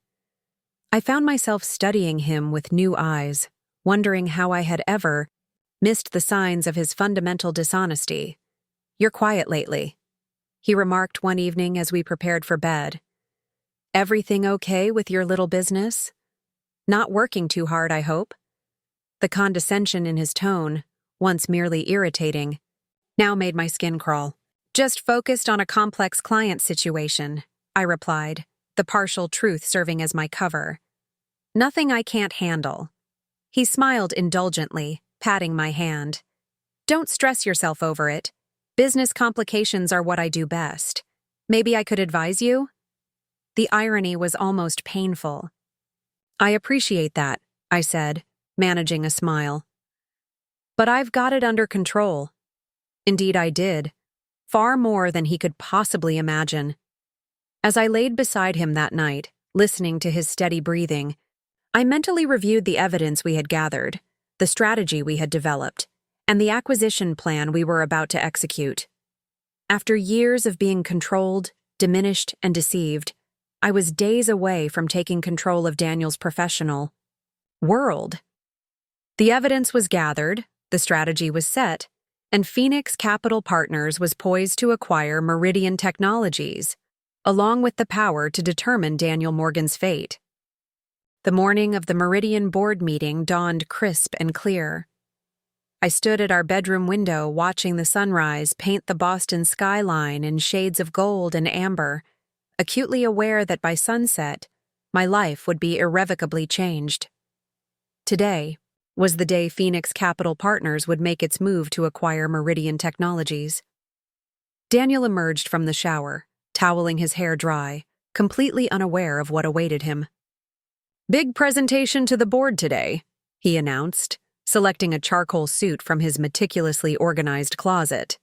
I found myself studying him with new eyes, wondering how I had ever missed the signs of his fundamental dishonesty. "You're quiet lately," he remarked one evening as we prepared for bed. "Everything okay with your little business? Not working too hard, I hope?" The condescension in his tone, once merely irritating, now made my skin crawl. "Just focused on a complex client situation," I replied, the partial truth serving as my cover. "Nothing I can't handle." He smiled indulgently, patting my hand. "Don't stress yourself over it. Business complications are what I do best. Maybe I could advise you?" The irony was almost painful. "I appreciate that," I said, managing a smile. But I've got it under control. Indeed, I did. Far more than he could possibly imagine. As I laid beside him that night, listening to his steady breathing, I mentally reviewed the evidence we had gathered, the strategy we had developed, and the acquisition plan we were about to execute. After years of being controlled, diminished, and deceived, I was days away from taking control of Daniel's professional world. The evidence was gathered, the strategy was set, and Phoenix Capital Partners was poised to acquire Meridian Technologies, along with the power to determine Daniel Morgan's fate. The morning of the Meridian board meeting dawned crisp and clear. I stood at our bedroom window watching the sunrise paint the Boston skyline in shades of gold and amber, acutely aware that by sunset, my life would be irrevocably changed. Today was the day Phoenix Capital Partners would make its move to acquire Meridian Technologies. Daniel emerged from the shower, toweling his hair dry, completely unaware of what awaited him. "Big presentation to the board today," he announced, selecting a charcoal suit from his meticulously organized closet.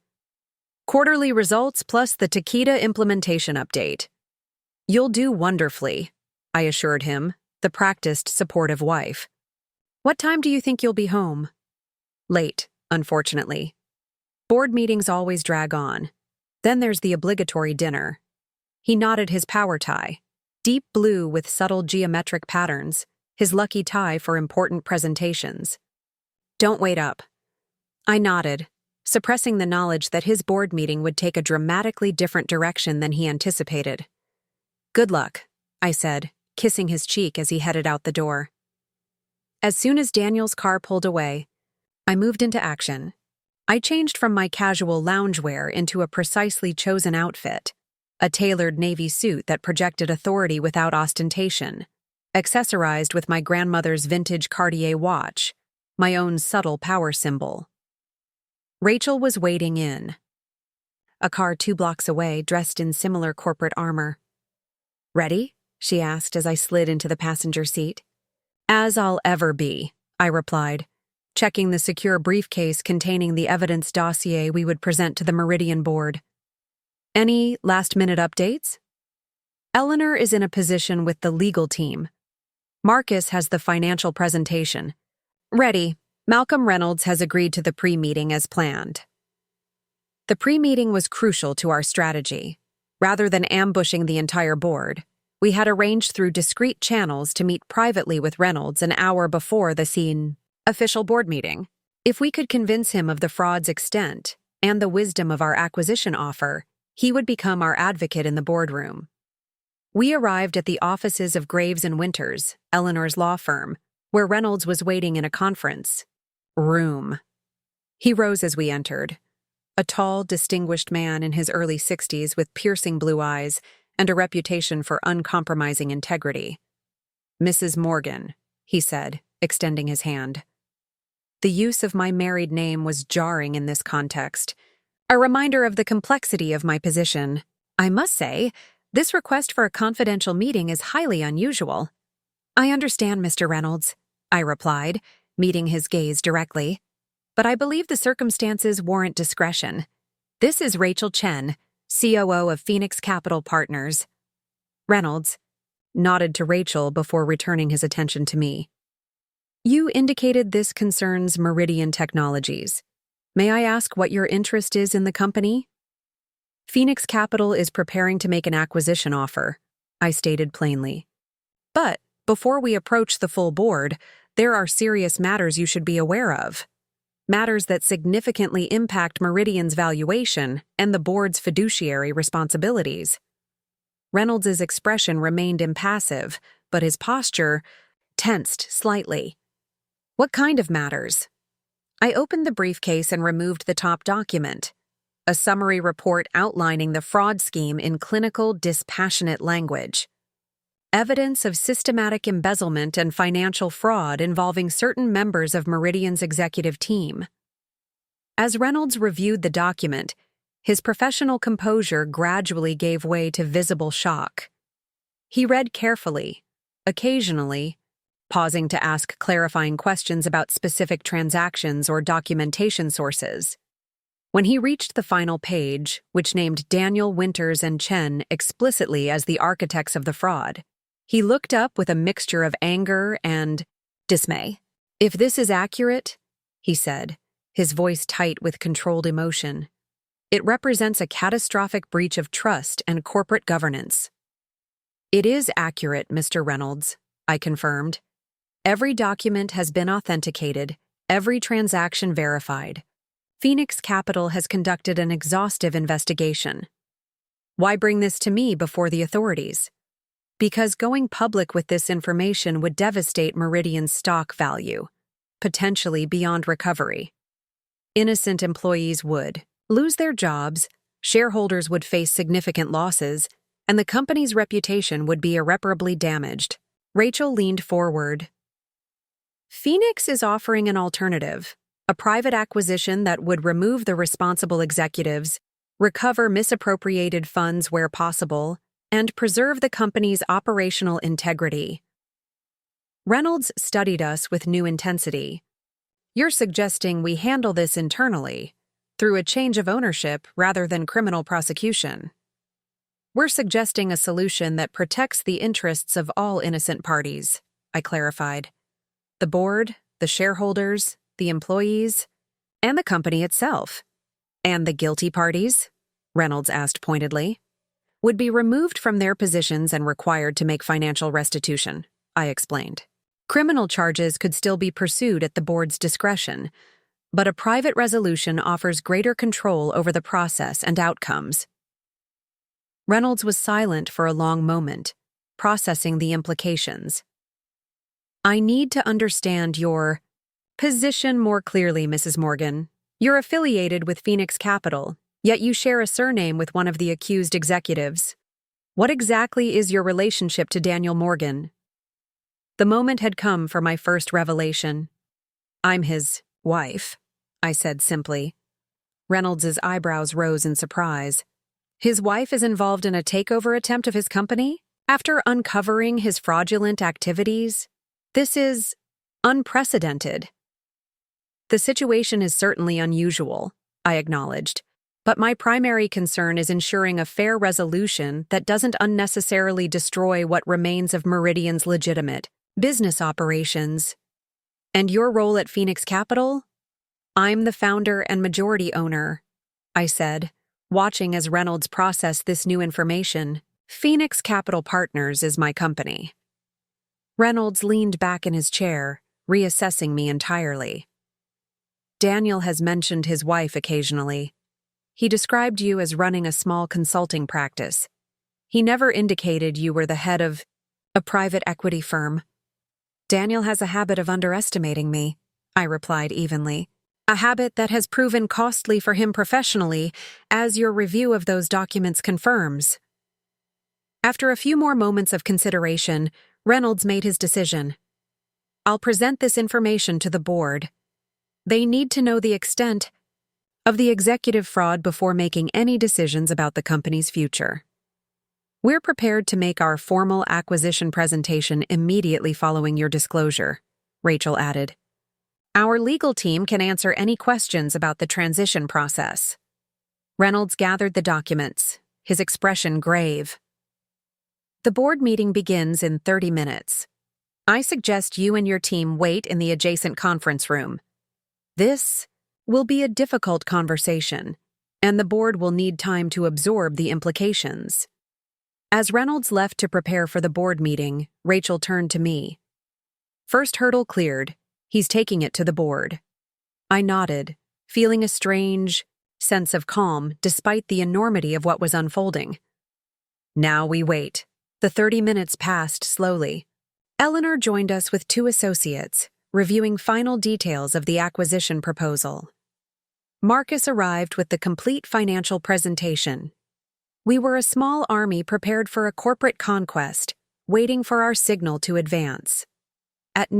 "Quarterly results plus the Takeda implementation update." "You'll do wonderfully," I assured him, the practiced, supportive wife. "What time do you think you'll be home?" "Late, unfortunately. Board meetings always drag on. Then there's the obligatory dinner." He knotted his power tie, deep blue with subtle geometric patterns, his lucky tie for important presentations. "Don't wait up." I nodded, suppressing the knowledge that his board meeting would take a dramatically different direction than he anticipated. "Good luck," I said, kissing his cheek as he headed out the door. As soon as Daniel's car pulled away, I moved into action. I changed from my casual loungewear into a precisely chosen outfit, a tailored navy suit that projected authority without ostentation, accessorized with my grandmother's vintage Cartier watch, my own subtle power symbol. Rachel was waiting in a car 2 blocks away, dressed in similar corporate armor. "Ready?" she asked as I slid into the passenger seat. "As I'll ever be," I replied, checking the secure briefcase containing the evidence dossier we would present to the Meridian board. "Any last-minute updates?" "Eleanor is in a position with the legal team. Marcus has the financial presentation. Ready. Malcolm Reynolds has agreed to the pre-meeting as planned." The pre-meeting was crucial to our strategy. Rather than ambushing the entire board, we had arranged through discreet channels to meet privately with Reynolds an hour before the official board meeting. If we could convince him of the fraud's extent and the wisdom of our acquisition offer, he would become our advocate in the boardroom. We arrived at the offices of Graves and Winters, Eleanor's law firm, where Reynolds was waiting in a conference room. He rose as we entered, a tall, distinguished man in his early 60s with piercing blue eyes and a reputation for uncompromising integrity. "Mrs. Morgan," he said, extending his hand. The use of my married name was jarring in this context, a reminder of the complexity of my position. "I must say, this request for a confidential meeting is highly unusual." "I understand, Mr. Reynolds," I replied, meeting his gaze directly. "But I believe the circumstances warrant discretion. This is Rachel Chen, COO of Phoenix Capital Partners." Reynolds nodded to Rachel before returning his attention to me. "You indicated this concerns Meridian Technologies. May I ask what your interest is in the company?" "Phoenix Capital is preparing to make an acquisition offer," I stated plainly. "But before we approach the full board, there are serious matters you should be aware of. Matters that significantly impact Meridian's valuation and the board's fiduciary responsibilities." Reynolds' expression remained impassive, but his posture tensed slightly. "What kind of matters?" I opened the briefcase and removed the top document, a summary report outlining the fraud scheme in clinical, dispassionate language. Evidence of systematic embezzlement and financial fraud involving certain members of Meridian's executive team. As Reynolds reviewed the document, his professional composure gradually gave way to visible shock. He read carefully, occasionally pausing to ask clarifying questions about specific transactions or documentation sources. When he reached the final page, which named Daniel, Winters, and Chen explicitly as the architects of the fraud, he looked up with a mixture of anger and dismay. "If this is accurate," he said, his voice tight with controlled emotion, "it represents a catastrophic breach of trust and corporate governance." "It is accurate, Mr. Reynolds," I confirmed. "Every document has been authenticated, every transaction verified. Phoenix Capital has conducted an exhaustive investigation. Why bring this to me before the authorities? Because going public with this information would devastate Meridian's stock value, potentially beyond recovery. Innocent employees would lose their jobs, shareholders would face significant losses, and the company's reputation would be irreparably damaged." Rachel leaned forward. "Phoenix is offering an alternative, a private acquisition that would remove the responsible executives, recover misappropriated funds where possible, and preserve the company's operational integrity." Reynolds studied us with new intensity. "You're suggesting we handle this internally, through a change of ownership rather than criminal prosecution?" "We're suggesting a solution that protects the interests of all innocent parties," I clarified. "The board, the shareholders, the employees, and the company itself." "And the guilty parties?" Reynolds asked pointedly. "Would be removed from their positions and required to make financial restitution," I explained. "Criminal charges could still be pursued at the board's discretion, but a private resolution offers greater control over the process and outcomes." Reynolds was silent for a long moment, processing the implications. "I need to understand your position more clearly, Mrs. Morgan. You're affiliated with Phoenix Capital, yet you share a surname with one of the accused executives. What exactly is your relationship to Daniel Morgan?" The moment had come for my first revelation. "I'm his wife," I said simply. Reynolds's eyebrows rose in surprise. "His wife is involved in a takeover attempt of his company? After uncovering his fraudulent activities? This is unprecedented." "The situation is certainly unusual," I acknowledged, "but my primary concern is ensuring a fair resolution that doesn't unnecessarily destroy what remains of Meridian's legitimate business operations." "And your role at Phoenix Capital?" "I'm the founder and majority owner," I said, watching as Reynolds processed this new information. "Phoenix Capital Partners is my company." Reynolds leaned back in his chair, reassessing me entirely. "Daniel has mentioned his wife occasionally. He described you as running a small consulting practice. He never indicated you were the head of a private equity firm." "Daniel has a habit of underestimating me," I replied evenly. "A habit that has proven costly for him professionally, as your review of those documents confirms." After a few more moments of consideration, Reynolds made his decision. "I'll present this information to the board. They need to know the extent of the executive fraud before making any decisions about the company's future. We're prepared to make our formal acquisition presentation immediately following your disclosure," Rachel added. "Our legal team can answer any questions about the transition process." Reynolds gathered the documents, his expression grave. "The board meeting begins in 30 minutes. I suggest you and your team wait in the adjacent conference room. This will be a difficult conversation, and the board will need time to absorb the implications." As Reynolds left to prepare for the board meeting, Rachel turned to me. "First hurdle cleared. He's taking it to the board." I nodded, feeling a strange sense of calm despite the enormity of what was unfolding. Now we wait. The 30 minutes passed slowly. Eleanor joined us with 2 associates, reviewing final details of the acquisition proposal. Marcus arrived with the complete financial presentation. We were a small army prepared for a corporate conquest, waiting for our signal to advance. At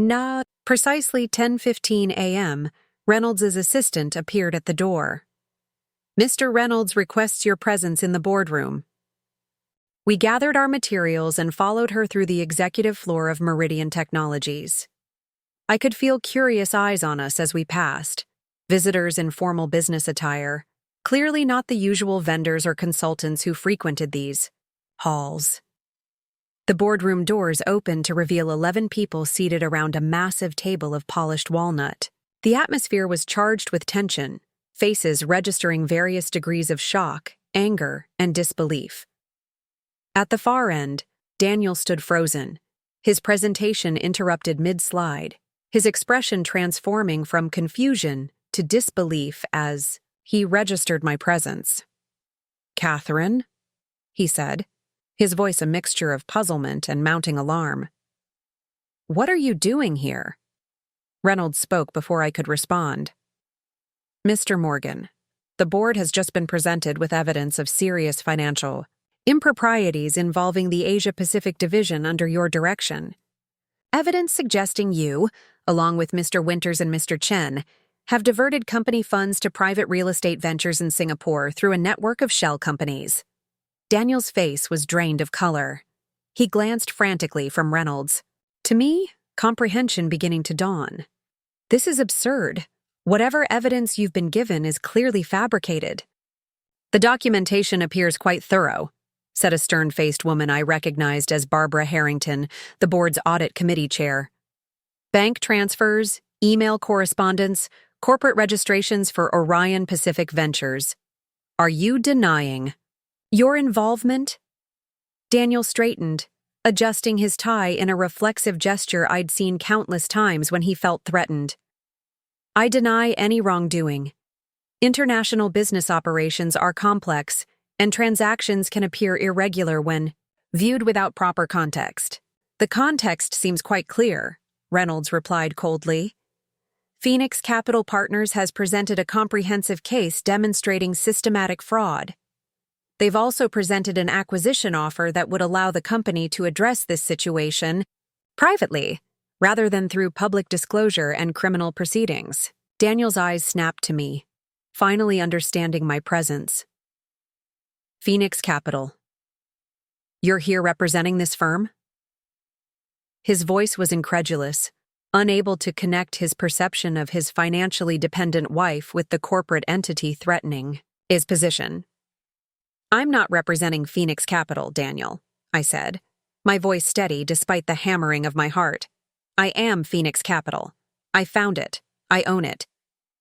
precisely 10:15 a.m., Reynolds' assistant appeared at the door. "Mr. Reynolds requests your presence in the boardroom." We gathered our materials and followed her through the executive floor of Meridian Technologies. I could feel curious eyes on us as we passed, visitors in formal business attire, clearly not the usual vendors or consultants who frequented these halls. The boardroom doors opened to reveal 11 people seated around a massive table of polished walnut. The atmosphere was charged with tension, faces registering various degrees of shock, anger, and disbelief. At the far end, Daniel stood frozen, his presentation interrupted mid-slide, his expression transforming from confusion to disbelief as he registered my presence. "Catherine?" he said, his voice a mixture of puzzlement and mounting alarm. "What are you doing here?" Reynolds spoke before I could respond. "Mr. Morgan, the board has just been presented with evidence of serious financial improprieties involving the Asia-Pacific division under your direction. Evidence suggesting you, along with Mr. Winters and Mr. Chen, have diverted company funds to private real estate ventures in Singapore through a network of shell companies." Daniel's face was drained of color. He glanced frantically from Reynolds. To me, comprehension beginning to dawn. "This is absurd. Whatever evidence you've been given is clearly fabricated." "The documentation appears quite thorough," said a stern-faced woman I recognized as Barbara Harrington, the board's audit committee chair. "Bank transfers, email correspondence, corporate registrations for Orion Pacific Ventures. Are you denying your involvement?" Daniel straightened, adjusting his tie in a reflexive gesture I'd seen countless times when he felt threatened. "I deny any wrongdoing. International business operations are complex, and transactions can appear irregular when viewed without proper context." "The context seems quite clear," Reynolds replied coldly. "Phoenix Capital Partners has presented a comprehensive case demonstrating systematic fraud. They've also presented an acquisition offer that would allow the company to address this situation privately, rather than through public disclosure and criminal proceedings." Daniel's eyes snapped to me, finally understanding my presence. "Phoenix Capital. You're here representing this firm?" His voice was incredulous, unable to connect his perception of his financially dependent wife with the corporate entity threatening his position. "I'm not representing Phoenix Capital, Daniel," I said, my voice steady despite the hammering of my heart. "I am Phoenix Capital. I found it. I own it.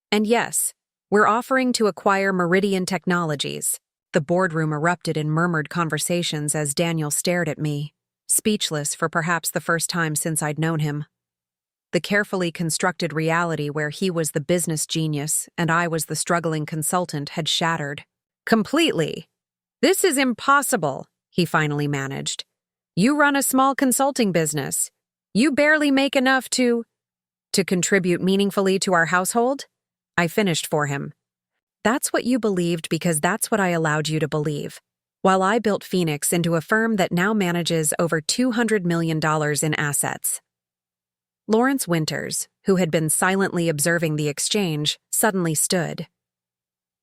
And yes, we're offering to acquire Meridian Technologies." The boardroom erupted in murmured conversations as Daniel stared at me, speechless for perhaps the first time since I'd known him. The carefully constructed reality where he was the business genius and I was the struggling consultant had shattered. "Completely. This is impossible," he finally managed. "You run a small consulting business. You barely make enough to contribute meaningfully to our household?" I finished for him. "That's what you believed because that's what I allowed you to believe, while I built Phoenix into a firm that now manages over $200 million in assets." Lawrence Winters, who had been silently observing the exchange, suddenly stood.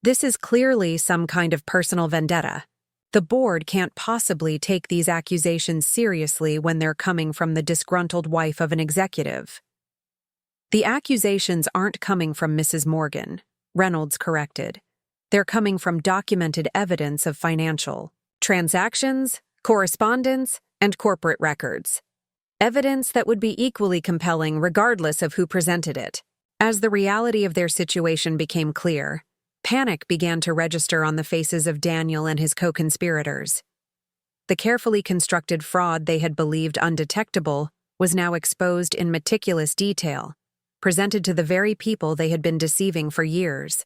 "This is clearly some kind of personal vendetta. The board can't possibly take these accusations seriously when they're coming from the disgruntled wife of an executive." "The accusations aren't coming from Mrs. Morgan," Reynolds corrected. "They're coming from documented evidence of financial transactions, correspondence, and corporate records. Evidence that would be equally compelling regardless of who presented it." As the reality of their situation became clear, panic began to register on the faces of Daniel and his co-conspirators. The carefully constructed fraud they had believed undetectable was now exposed in meticulous detail, presented to the very people they had been deceiving for years.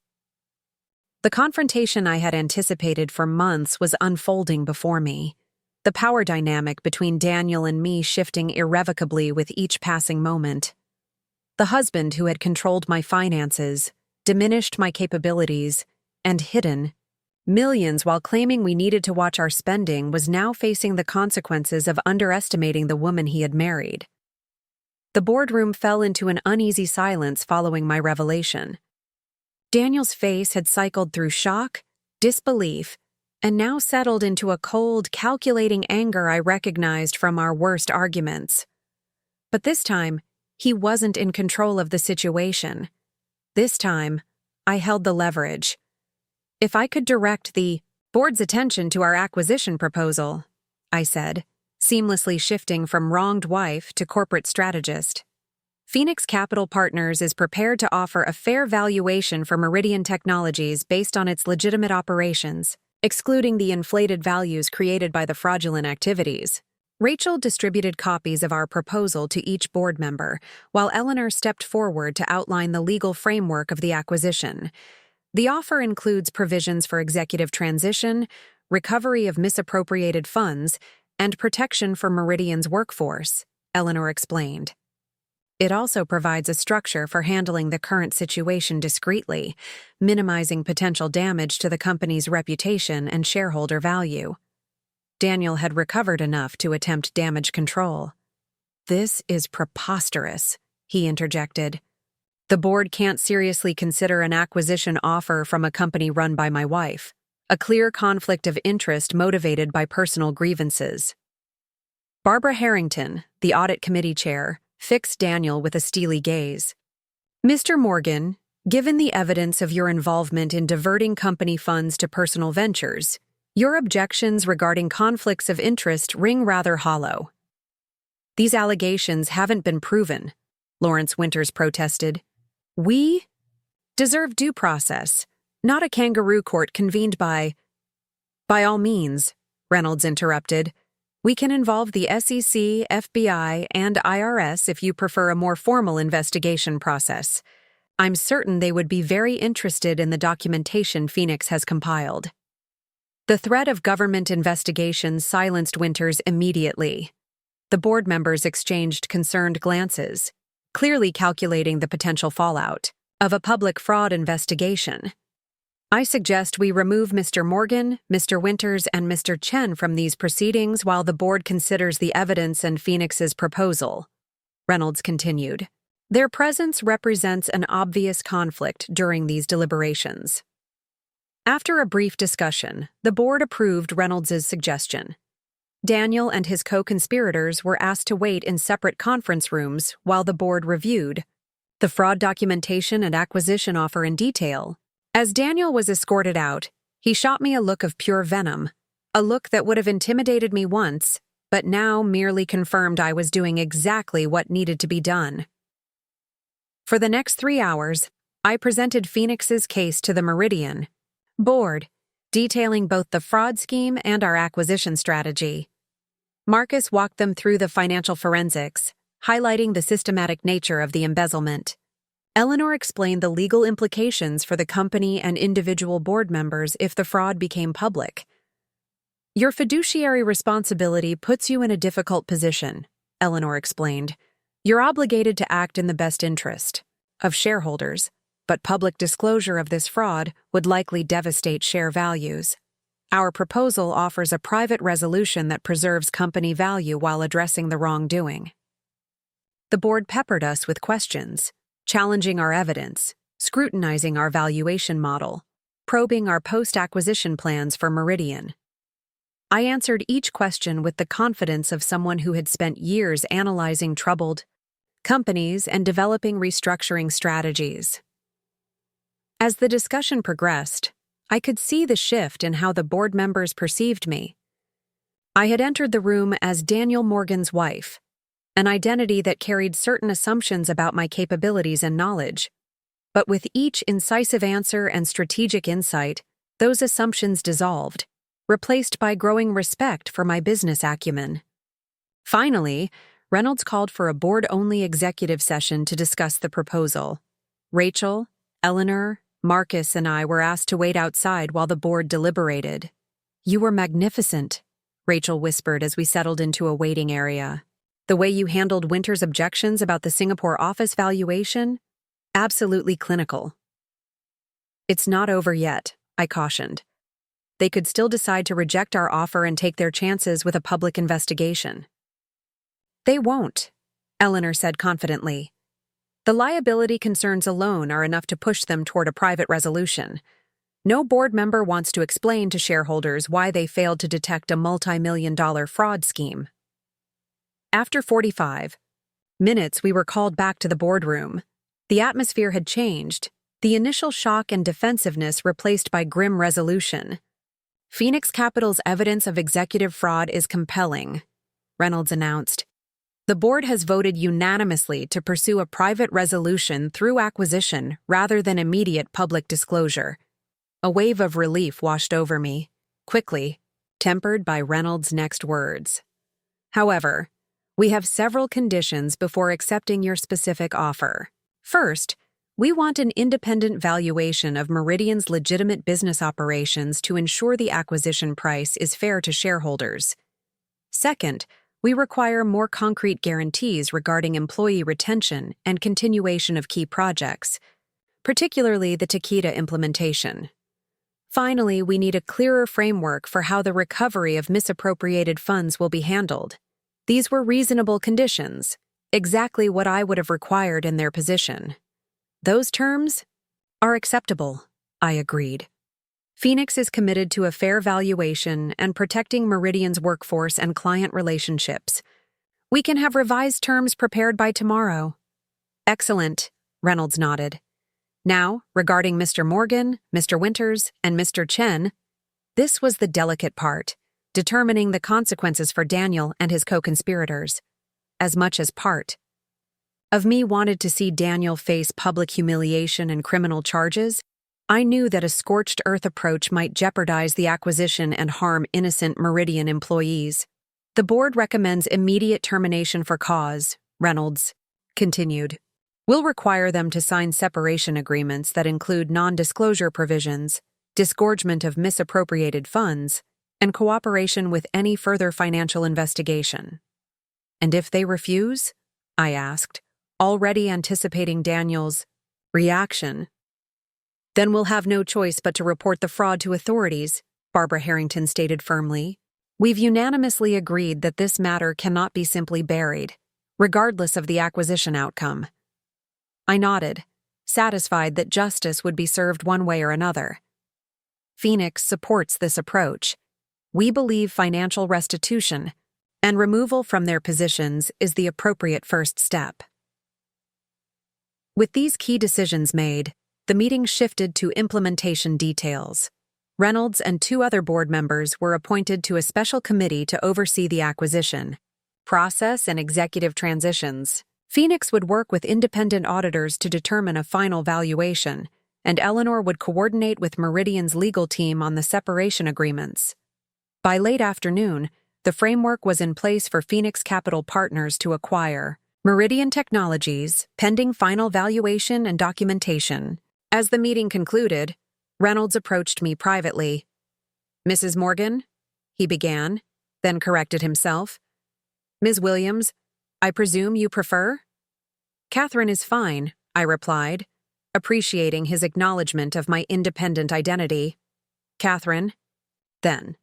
The confrontation I had anticipated for months was unfolding before me, the power dynamic between Daniel and me shifting irrevocably with each passing moment. The husband who had controlled my finances, diminished my capabilities, and hidden millions while claiming we needed to watch our spending was now facing the consequences of underestimating the woman he had married. The boardroom fell into an uneasy silence following my revelation. Daniel's face had cycled through shock, disbelief, and now settled into a cold, calculating anger I recognized from our worst arguments. But this time, he wasn't in control of the situation. This time, I held the leverage. If I could direct the board's attention to our acquisition proposal, I said, seamlessly shifting from wronged wife to corporate strategist. Phoenix Capital Partners is prepared to offer a fair valuation for Meridian Technologies based on its legitimate operations, excluding the inflated values created by the fraudulent activities. Rachel distributed copies of our proposal to each board member, while Eleanor stepped forward to outline the legal framework of the acquisition. The offer includes provisions for executive transition, recovery of misappropriated funds, and protection for Meridian's workforce, Eleanor explained. It also provides a structure for handling the current situation discreetly, minimizing potential damage to the company's reputation and shareholder value. Daniel had recovered enough to attempt damage control. "This is preposterous," he interjected. "The board can't seriously consider an acquisition offer from a company run by my wife. A clear conflict of interest motivated by personal grievances." Barbara Harrington, the audit committee chair, fixed Daniel with a steely gaze. "Mr. Morgan, given the evidence of your involvement in diverting company funds to personal ventures, your objections regarding conflicts of interest ring rather hollow." "These allegations haven't been proven," Lawrence Winters protested. "We deserve due process, not a kangaroo court convened by—" "By all means," Reynolds interrupted. "We can involve the SEC, FBI, and IRS if you prefer a more formal investigation process. I'm certain they would be very interested in the documentation Phoenix has compiled." The threat of government investigations silenced Winters immediately. The board members exchanged concerned glances, clearly calculating the potential fallout of a public fraud investigation. "I suggest we remove Mr. Morgan, Mr. Winters, and Mr. Chen from these proceedings while the board considers the evidence and Phoenix's proposal," Reynolds continued. "Their presence represents an obvious conflict during these deliberations." After a brief discussion, the board approved Reynolds's suggestion. Daniel and his co-conspirators were asked to wait in separate conference rooms while the board reviewed the fraud documentation and acquisition offer in detail. As Daniel was escorted out, he shot me a look of pure venom, a look that would have intimidated me once, but now merely confirmed I was doing exactly what needed to be done. For the next 3 hours, I presented Phoenix's case to the Meridian board, detailing both the fraud scheme and our acquisition strategy. Marcus walked them through the financial forensics, highlighting the systematic nature of the embezzlement. Eleanor explained the legal implications for the company and individual board members if the fraud became public. "Your fiduciary responsibility puts you in a difficult position," Eleanor explained. "You're obligated to act in the best interest of shareholders, but public disclosure of this fraud would likely devastate share values. Our proposal offers a private resolution that preserves company value while addressing the wrongdoing." The board peppered us with questions, challenging our evidence, scrutinizing our valuation model, probing our post-acquisition plans for Meridian. I answered each question with the confidence of someone who had spent years analyzing troubled companies and developing restructuring strategies. As the discussion progressed, I could see the shift in how the board members perceived me. I had entered the room as Daniel Morgan's wife, an identity that carried certain assumptions about my capabilities and knowledge. But with each incisive answer and strategic insight, those assumptions dissolved, replaced by growing respect for my business acumen. Finally, Reynolds called for a board-only executive session to discuss the proposal. Rachel, Eleanor, Marcus, and I were asked to wait outside while the board deliberated. "You were magnificent," Rachel whispered as we settled into a waiting area. "The way you handled Winter's objections about the Singapore office valuation? Absolutely clinical." "It's not over yet," I cautioned. "They could still decide to reject our offer and take their chances with a public investigation." "They won't," Eleanor said confidently. "The liability concerns alone are enough to push them toward a private resolution. No board member wants to explain to shareholders why they failed to detect a multi-million-dollar fraud scheme. After 45 minutes, we were called back to the boardroom. The atmosphere had changed, the initial shock and defensiveness replaced by grim resolution. Phoenix Capital's evidence of executive fraud is compelling, Reynolds announced. The board has voted unanimously to pursue a private resolution through acquisition rather than immediate public disclosure. A wave of relief washed over me, quickly, tempered by Reynolds' next words. However, we have several conditions before accepting your specific offer. First, we want an independent valuation of Meridian's legitimate business operations to ensure the acquisition price is fair to shareholders. Second, we require more concrete guarantees regarding employee retention and continuation of key projects, particularly the Takeda implementation. Finally, we need a clearer framework for how the recovery of misappropriated funds will be handled. These were reasonable conditions, exactly what I would have required in their position. Those terms are acceptable, I agreed. Phoenix is committed to a fair valuation and protecting Meridian's workforce and client relationships. We can have revised terms prepared by tomorrow. Excellent, Reynolds nodded. Now, regarding Mr. Morgan, Mr. Winters, and Mr. Chen, this was the delicate part, determining the consequences for Daniel and his co-conspirators, as much as part of me wanted to see Daniel face public humiliation and criminal charges. I knew that a scorched earth approach might jeopardize the acquisition and harm innocent Meridian employees. The board recommends immediate termination for cause, Reynolds continued. We'll require them to sign separation agreements that include non-disclosure provisions, disgorgement of misappropriated funds, and cooperation with any further financial investigation. And if they refuse? I asked, already anticipating Daniel's reaction. Then we'll have no choice but to report the fraud to authorities, Barbara Harrington stated firmly. We've unanimously agreed that this matter cannot be simply buried, regardless of the acquisition outcome. I nodded, satisfied that justice would be served one way or another. Phoenix supports this approach. We believe financial restitution and removal from their positions is the appropriate first step. With these key decisions made, the meeting shifted to implementation details. Reynolds and 2 other board members were appointed to a special committee to oversee the acquisition, process, and executive transitions. Phoenix would work with independent auditors to determine a final valuation, and Eleanor would coordinate with Meridian's legal team on the separation agreements. By late afternoon, the framework was in place for Phoenix Capital Partners to acquire Meridian Technologies, pending final valuation and documentation. As the meeting concluded, Reynolds approached me privately. Mrs. Morgan, he began, then corrected himself. Ms. Williams, I presume you prefer? Catherine is fine, I replied, appreciating his acknowledgement of my independent identity. Catherine, then.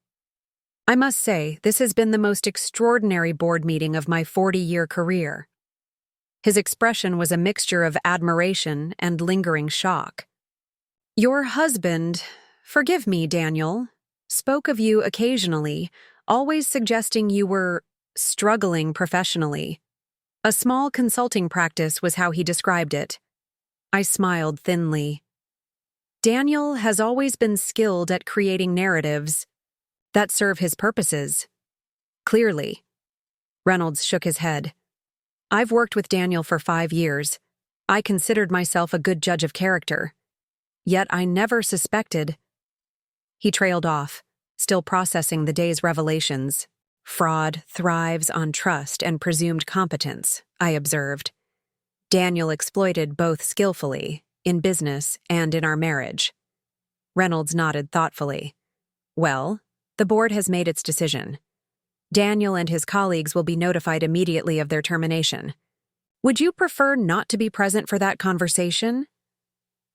I must say, this has been the most extraordinary board meeting of my 40-year career. His expression was a mixture of admiration and lingering shock. Your husband, forgive me, Daniel, spoke of you occasionally, always suggesting you were struggling professionally. A small consulting practice was how he described it. I smiled thinly. Daniel has always been skilled at creating narratives that serve his purposes. Clearly. Reynolds shook his head. I've worked with Daniel for 5 years. I considered myself a good judge of character. Yet I never suspected. He trailed off, still processing the day's revelations. Fraud thrives on trust and presumed competence, I observed. Daniel exploited both skillfully, in business and in our marriage. Reynolds nodded thoughtfully. Well, the board has made its decision. Daniel and his colleagues will be notified immediately of their termination. Would you prefer not to be present for that conversation?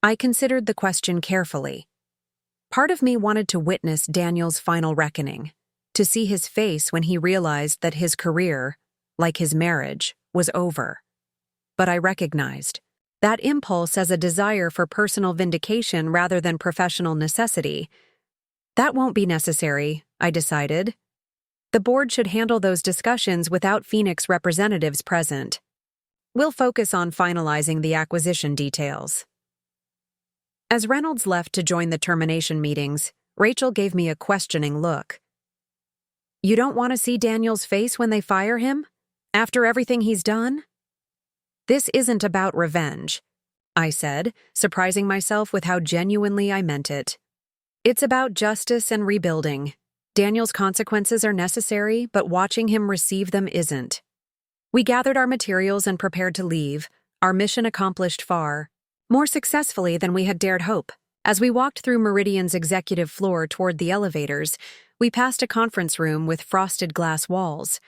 I considered the question carefully. Part of me wanted to witness Daniel's final reckoning, to see his face when he realized that his career, like his marriage, was over. But I recognized that impulse as a desire for personal vindication rather than professional necessity. That won't be necessary, I decided. The board should handle those discussions without Phoenix representatives present. We'll focus on finalizing the acquisition details. As Reynolds left to join the termination meetings, Rachel gave me a questioning look. You don't want to see Daniel's face when they fire him? After everything he's done? This isn't about revenge, I said, surprising myself with how genuinely I meant it. It's about justice and rebuilding. Daniel's consequences are necessary, but watching him receive them isn't. We gathered our materials and prepared to leave, our mission accomplished far, more successfully than we had dared hope. As we walked through Meridian's executive floor toward the elevators, we passed a conference room with frosted glass walls.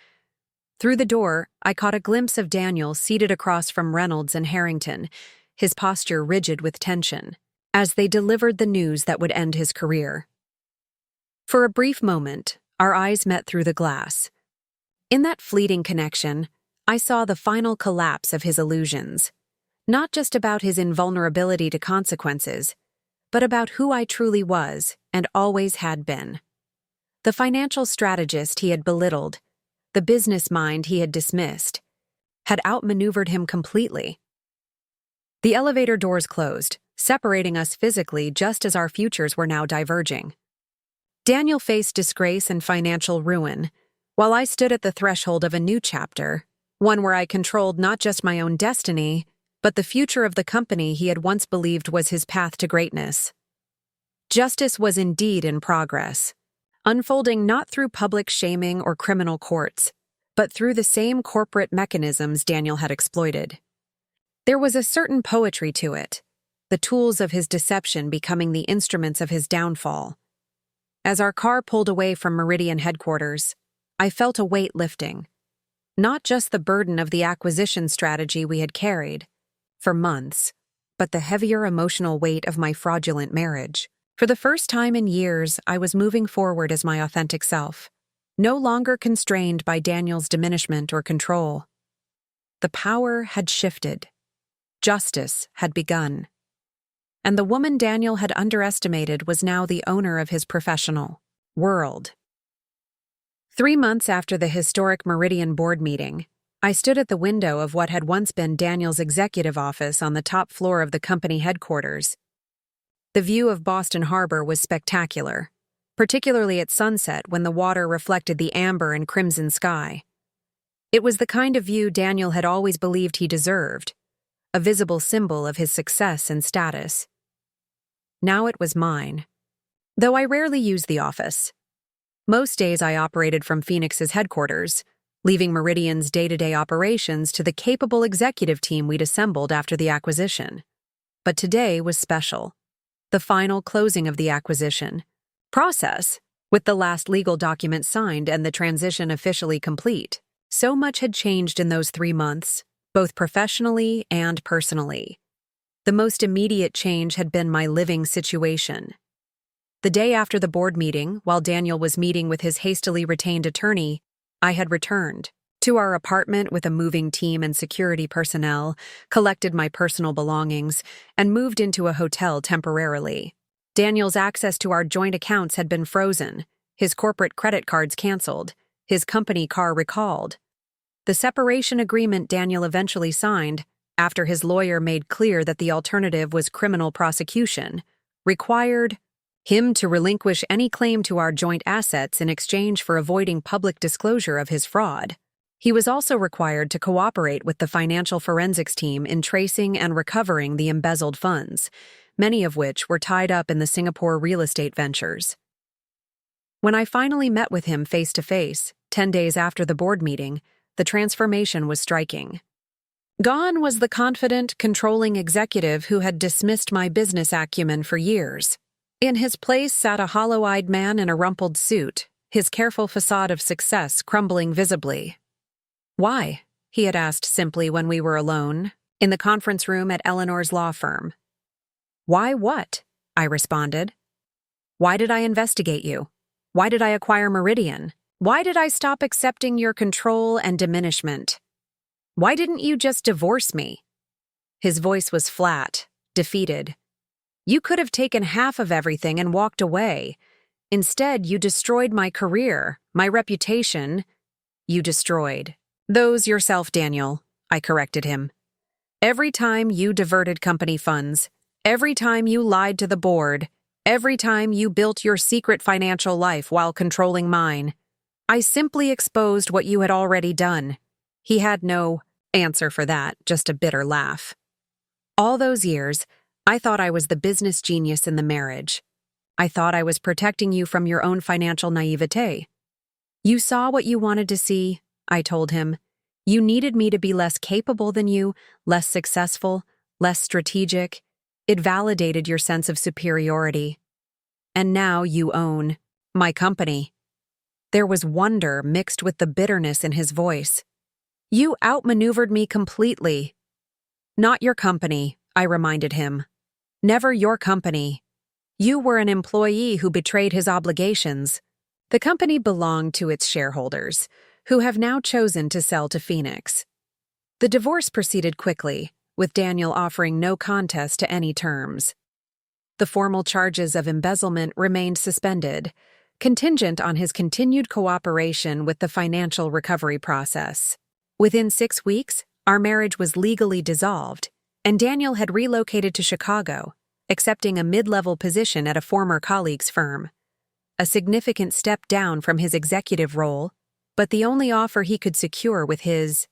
Through the door, I caught a glimpse of Daniel seated across from Reynolds and Harrington, his posture rigid with tension, as they delivered the news that would end his career. For a brief moment, our eyes met through the glass. In that fleeting connection, I saw the final collapse of his illusions, not just about his invulnerability to consequences, but about who I truly was and always had been. The financial strategist he had belittled, the business mind he had dismissed, had outmaneuvered him completely. The elevator doors closed, separating us physically just as our futures were now diverging. Daniel faced disgrace and financial ruin, while I stood at the threshold of a new chapter, one where I controlled not just my own destiny, but the future of the company he had once believed was his path to greatness. Justice was indeed in progress, unfolding not through public shaming or criminal courts, but through the same corporate mechanisms Daniel had exploited. There was a certain poetry to it, the tools of his deception becoming the instruments of his downfall. As our car pulled away from Meridian headquarters, I felt a weight lifting. Not just the burden of the acquisition strategy we had carried for months, but the heavier emotional weight of my fraudulent marriage. For the first time in years, I was moving forward as my authentic self, no longer constrained by Daniel's diminishment or control. The power had shifted. Justice had begun. And the woman Daniel had underestimated was now the owner of his professional world. 3 months after the historic Meridian board meeting, I stood at the window of what had once been Daniel's executive office on the top floor of the company headquarters. The view of Boston Harbor was spectacular, particularly at sunset when the water reflected the amber and crimson sky. It was the kind of view Daniel had always believed he deserved, a visible symbol of his success and status. Now it was mine, though I rarely used the office. Most days I operated from Phoenix's headquarters, leaving Meridian's day-to-day operations to the capable executive team we'd assembled after the acquisition. But today was special. The final closing of the acquisition process, with the last legal document signed and the transition officially complete. So much had changed in those 3 months, both professionally and personally. The most immediate change had been my living situation. The day after the board meeting, while Daniel was meeting with his hastily retained attorney, I had returned to our apartment with a moving team and security personnel, collected my personal belongings, and moved into a hotel temporarily. Daniel's access to our joint accounts had been frozen, his corporate credit cards canceled, his company car recalled. The separation agreement Daniel eventually signed, after his lawyer made clear that the alternative was criminal prosecution, required him to relinquish any claim to our joint assets in exchange for avoiding public disclosure of his fraud. He was also required to cooperate with the financial forensics team in tracing and recovering the embezzled funds, many of which were tied up in the Singapore real estate ventures. When I finally met with him face-to-face, 10 days after the board meeting, the transformation was striking. Gone was the confident, controlling executive who had dismissed my business acumen for years. In his place sat a hollow-eyed man in a rumpled suit, his careful facade of success crumbling visibly. "Why?" he had asked simply when we were alone, in the conference room at Eleanor's law firm. "Why what?" I responded. "Why did I investigate you? Why did I acquire Meridian? Why did I stop accepting your control and diminishment? Why didn't you just divorce me?" His voice was flat, defeated. "You could have taken half of everything and walked away. Instead, you destroyed my career, my reputation. You destroyed those yourself, Daniel," I corrected him. "Every time you diverted company funds, every time you lied to the board, every time you built your secret financial life while controlling mine, I simply exposed what you had already done." He had no answer for that, just a bitter laugh. "All those years, I thought I was the business genius in the marriage. I thought I was protecting you from your own financial naivete. You saw what you wanted to see," I told him. "You needed me to be less capable than you, less successful, less strategic. It validated your sense of superiority. And now you own my company." There was wonder mixed with the bitterness in his voice. "You outmaneuvered me completely." "Not your company," I reminded him. "Never your company. You were an employee who betrayed his obligations." The company belonged to its shareholders, who have now chosen to sell to Phoenix. The divorce proceeded quickly, with Daniel offering no contest to any terms. The formal charges of embezzlement remained suspended, contingent on his continued cooperation with the financial recovery process. Within 6 weeks, our marriage was legally dissolved, and Daniel had relocated to Chicago, accepting a mid-level position at a former colleague's firm. A significant step down from his executive role, but the only offer he could secure with his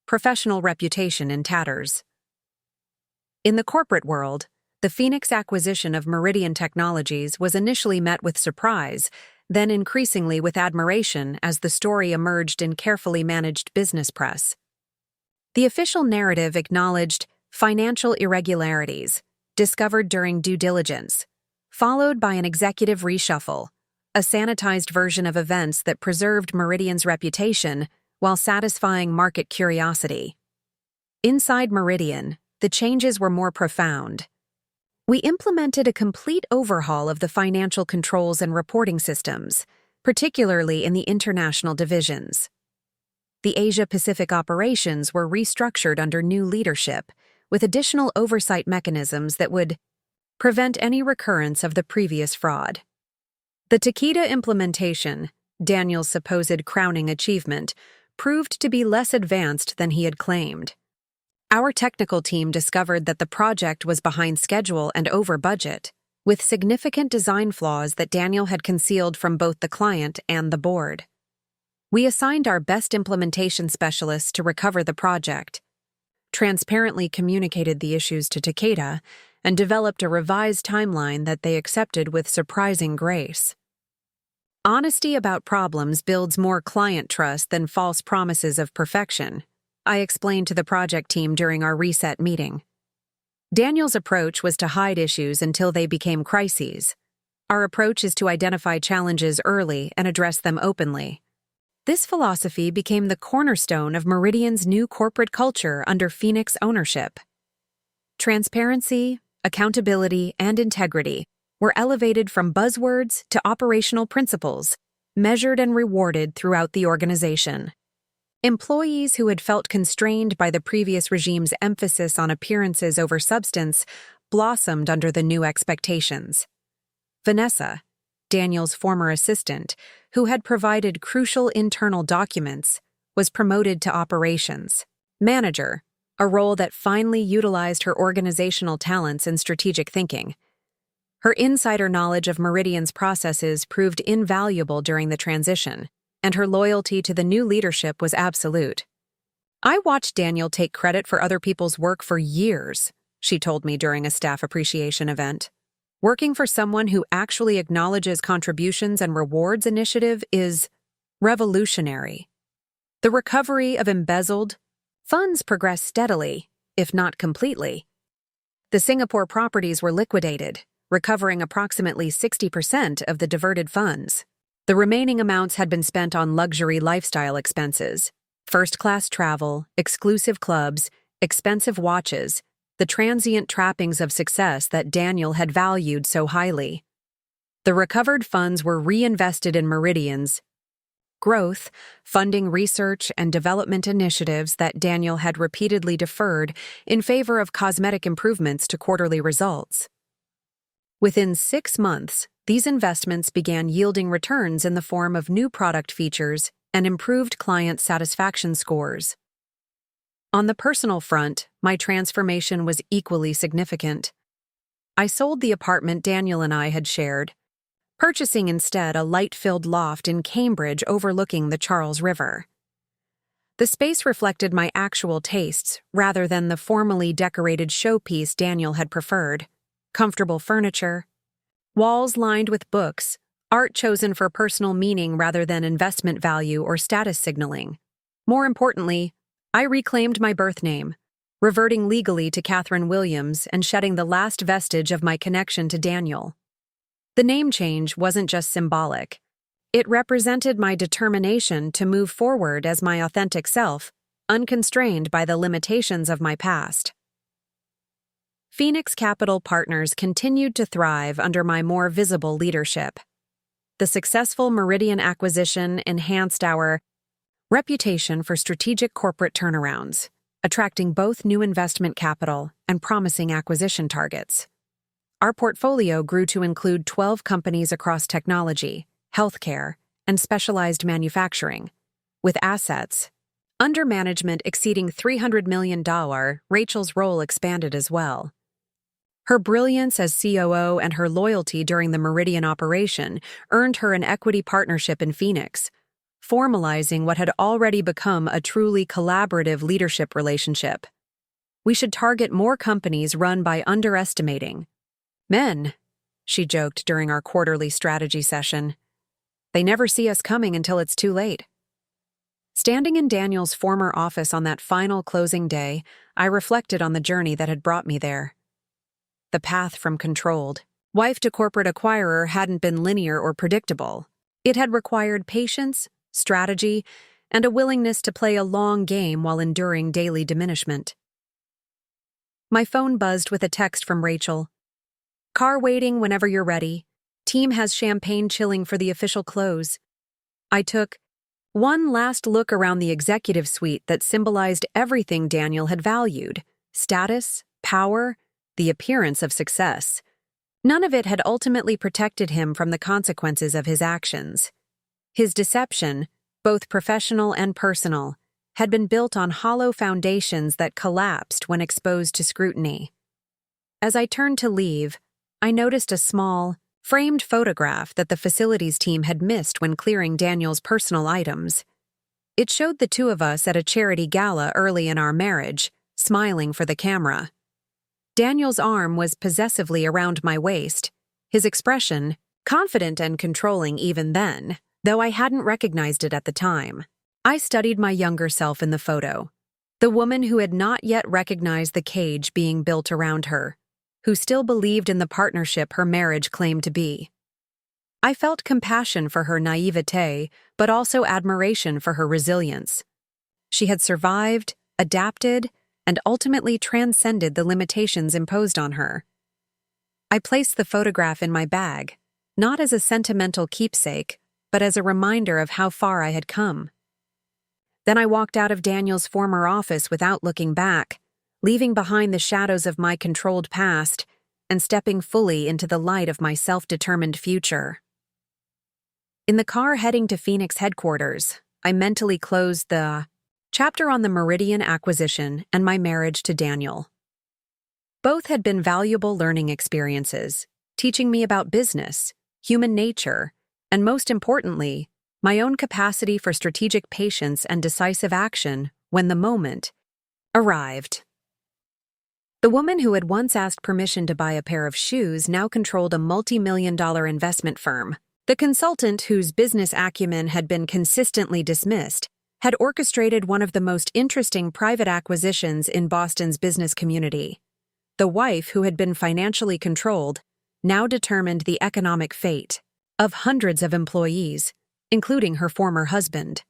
professional reputation in tatters. In the corporate world, the Phoenix acquisition of Meridian Technologies was initially met with surprise, then increasingly with admiration as the story emerged in carefully managed business press. The official narrative acknowledged financial irregularities discovered during due diligence, followed by an executive reshuffle, a sanitized version of events that preserved Meridian's reputation while satisfying market curiosity. Inside Meridian, the changes were more profound. We implemented a complete overhaul of the financial controls and reporting systems, particularly in the international divisions. The Asia-Pacific operations were restructured under new leadership, with additional oversight mechanisms that would prevent any recurrence of the previous fraud. The Takeda implementation, Daniel's supposed crowning achievement, proved to be less advanced than he had claimed. Our technical team discovered that the project was behind schedule and over budget, with significant design flaws that Daniel had concealed from both the client and the board. We assigned our best implementation specialists to recover the project, transparently communicated the issues to Takeda, and developed a revised timeline that they accepted with surprising grace. Honesty about problems builds more client trust than false promises of perfection, I explained to the project team during our reset meeting. Daniel's approach was to hide issues until they became crises. Our approach is to identify challenges early and address them openly. This philosophy became the cornerstone of Meridian's new corporate culture under Phoenix ownership. Transparency, accountability, and integrity were elevated from buzzwords to operational principles, measured and rewarded throughout the organization. Employees who had felt constrained by the previous regime's emphasis on appearances over substance blossomed under the new expectations. Vanessa, Daniel's former assistant, who had provided crucial internal documents, was promoted to operations manager, a role that finally utilized her organizational talents and strategic thinking. Her insider knowledge of Meridian's processes proved invaluable during the transition, and her loyalty to the new leadership was absolute. "I watched Daniel take credit for other people's work for years," she told me during a staff appreciation event. "Working for someone who actually acknowledges contributions and rewards initiative is revolutionary." The recovery of embezzled funds progressed steadily, if not completely. The Singapore properties were liquidated, recovering approximately 60% of the diverted funds. The remaining amounts had been spent on luxury lifestyle expenses, first-class travel, exclusive clubs, expensive watches, the transient trappings of success that Daniel had valued so highly. The recovered funds were reinvested in Meridian's growth, funding research and development initiatives that Daniel had repeatedly deferred in favor of cosmetic improvements to quarterly results. Within 6 months, these investments began yielding returns in the form of new product features and improved client satisfaction scores. On the personal front, my transformation was equally significant. I sold the apartment Daniel and I had shared, purchasing instead a light-filled loft in Cambridge overlooking the Charles River. The space reflected my actual tastes rather than the formally decorated showpiece Daniel had preferred. Comfortable furniture, walls lined with books, art chosen for personal meaning rather than investment value or status signaling. More importantly, I reclaimed my birth name, reverting legally to Catherine Williams and shedding the last vestige of my connection to Daniel. The name change wasn't just symbolic. It represented my determination to move forward as my authentic self, unconstrained by the limitations of my past. Phoenix Capital Partners continued to thrive under my more visible leadership. The successful Meridian acquisition enhanced our reputation for strategic corporate turnarounds, attracting both new investment capital and promising acquisition targets. Our portfolio grew to include 12 companies across technology, healthcare, and specialized manufacturing, with assets under management exceeding $300 million. Rachel's role expanded as well. Her brilliance as COO and her loyalty during the Meridian operation earned her an equity partnership in Phoenix, formalizing what had already become a truly collaborative leadership relationship. We should target more companies run by underestimating men, she joked during our quarterly strategy session. They never see us coming until it's too late. Standing in Daniel's former office on that final closing day, I reflected on the journey that had brought me there. The path from controlled wife to corporate acquirer hadn't been linear or predictable. It had required patience, strategy, and a willingness to play a long game while enduring daily diminishment. My phone buzzed with a text from Rachel. Car waiting whenever you're ready. Team has champagne chilling for the official close. I took one last look around the executive suite that symbolized everything Daniel had valued: status, power, the appearance of success. None of it had ultimately protected him from the consequences of his actions. His deception, both professional and personal, had been built on hollow foundations that collapsed when exposed to scrutiny. As I turned to leave, I noticed a small, framed photograph that the facilities team had missed when clearing Daniel's personal items. It showed the two of us at a charity gala early in our marriage, smiling for the camera. Daniel's arm was possessively around my waist, his expression confident and controlling even then, though I hadn't recognized it at the time. I studied my younger self in the photo, the woman who had not yet recognized the cage being built around her, who still believed in the partnership her marriage claimed to be. I felt compassion for her naivete, but also admiration for her resilience. She had survived, adapted, and ultimately transcended the limitations imposed on her. I placed the photograph in my bag, not as a sentimental keepsake, but as a reminder of how far I had come. Then I walked out of Daniel's former office without looking back, leaving behind the shadows of my controlled past and stepping fully into the light of my self-determined future. In the car heading to Phoenix headquarters, I mentally closed the chapter on the Meridian acquisition and my marriage to Daniel. Both had been valuable learning experiences, teaching me about business, human nature, and most importantly, my own capacity for strategic patience and decisive action when the moment arrived. The woman who had once asked permission to buy a pair of shoes now controlled a multi-million-dollar investment firm. The consultant whose business acumen had been consistently dismissed had orchestrated one of the most interesting private acquisitions in Boston's business community. The wife who had been financially controlled now determined the economic fate of hundreds of employees, including her former husband.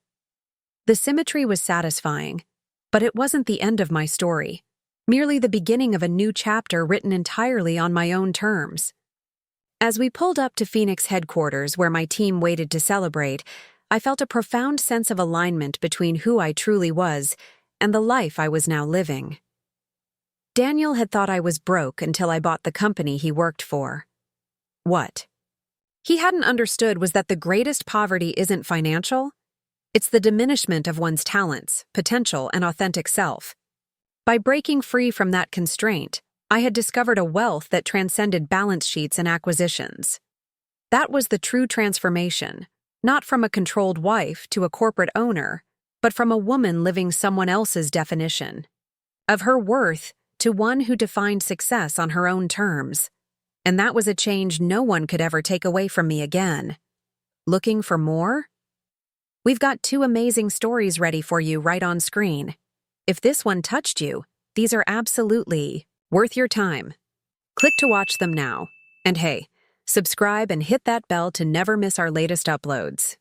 The symmetry was satisfying, but it wasn't the end of my story, merely the beginning of a new chapter written entirely on my own terms. As we pulled up to Phoenix headquarters where my team waited to celebrate, I felt a profound sense of alignment between who I truly was and the life I was now living. Daniel had thought I was broke until I bought the company he worked for. What he hadn't understood was that the greatest poverty isn't financial. It's the diminishment of one's talents, potential, and authentic self. By breaking free from that constraint, I had discovered a wealth that transcended balance sheets and acquisitions. That was the true transformation, not from a controlled wife to a corporate owner, but from a woman living someone else's definition of her worth to one who defined success on her own terms. And that was a change no one could ever take away from me again. Looking for more? We've got 2 amazing stories ready for you right on screen. If this one touched you, these are absolutely worth your time. Click to watch them now. And hey, subscribe and hit that bell to never miss our latest uploads.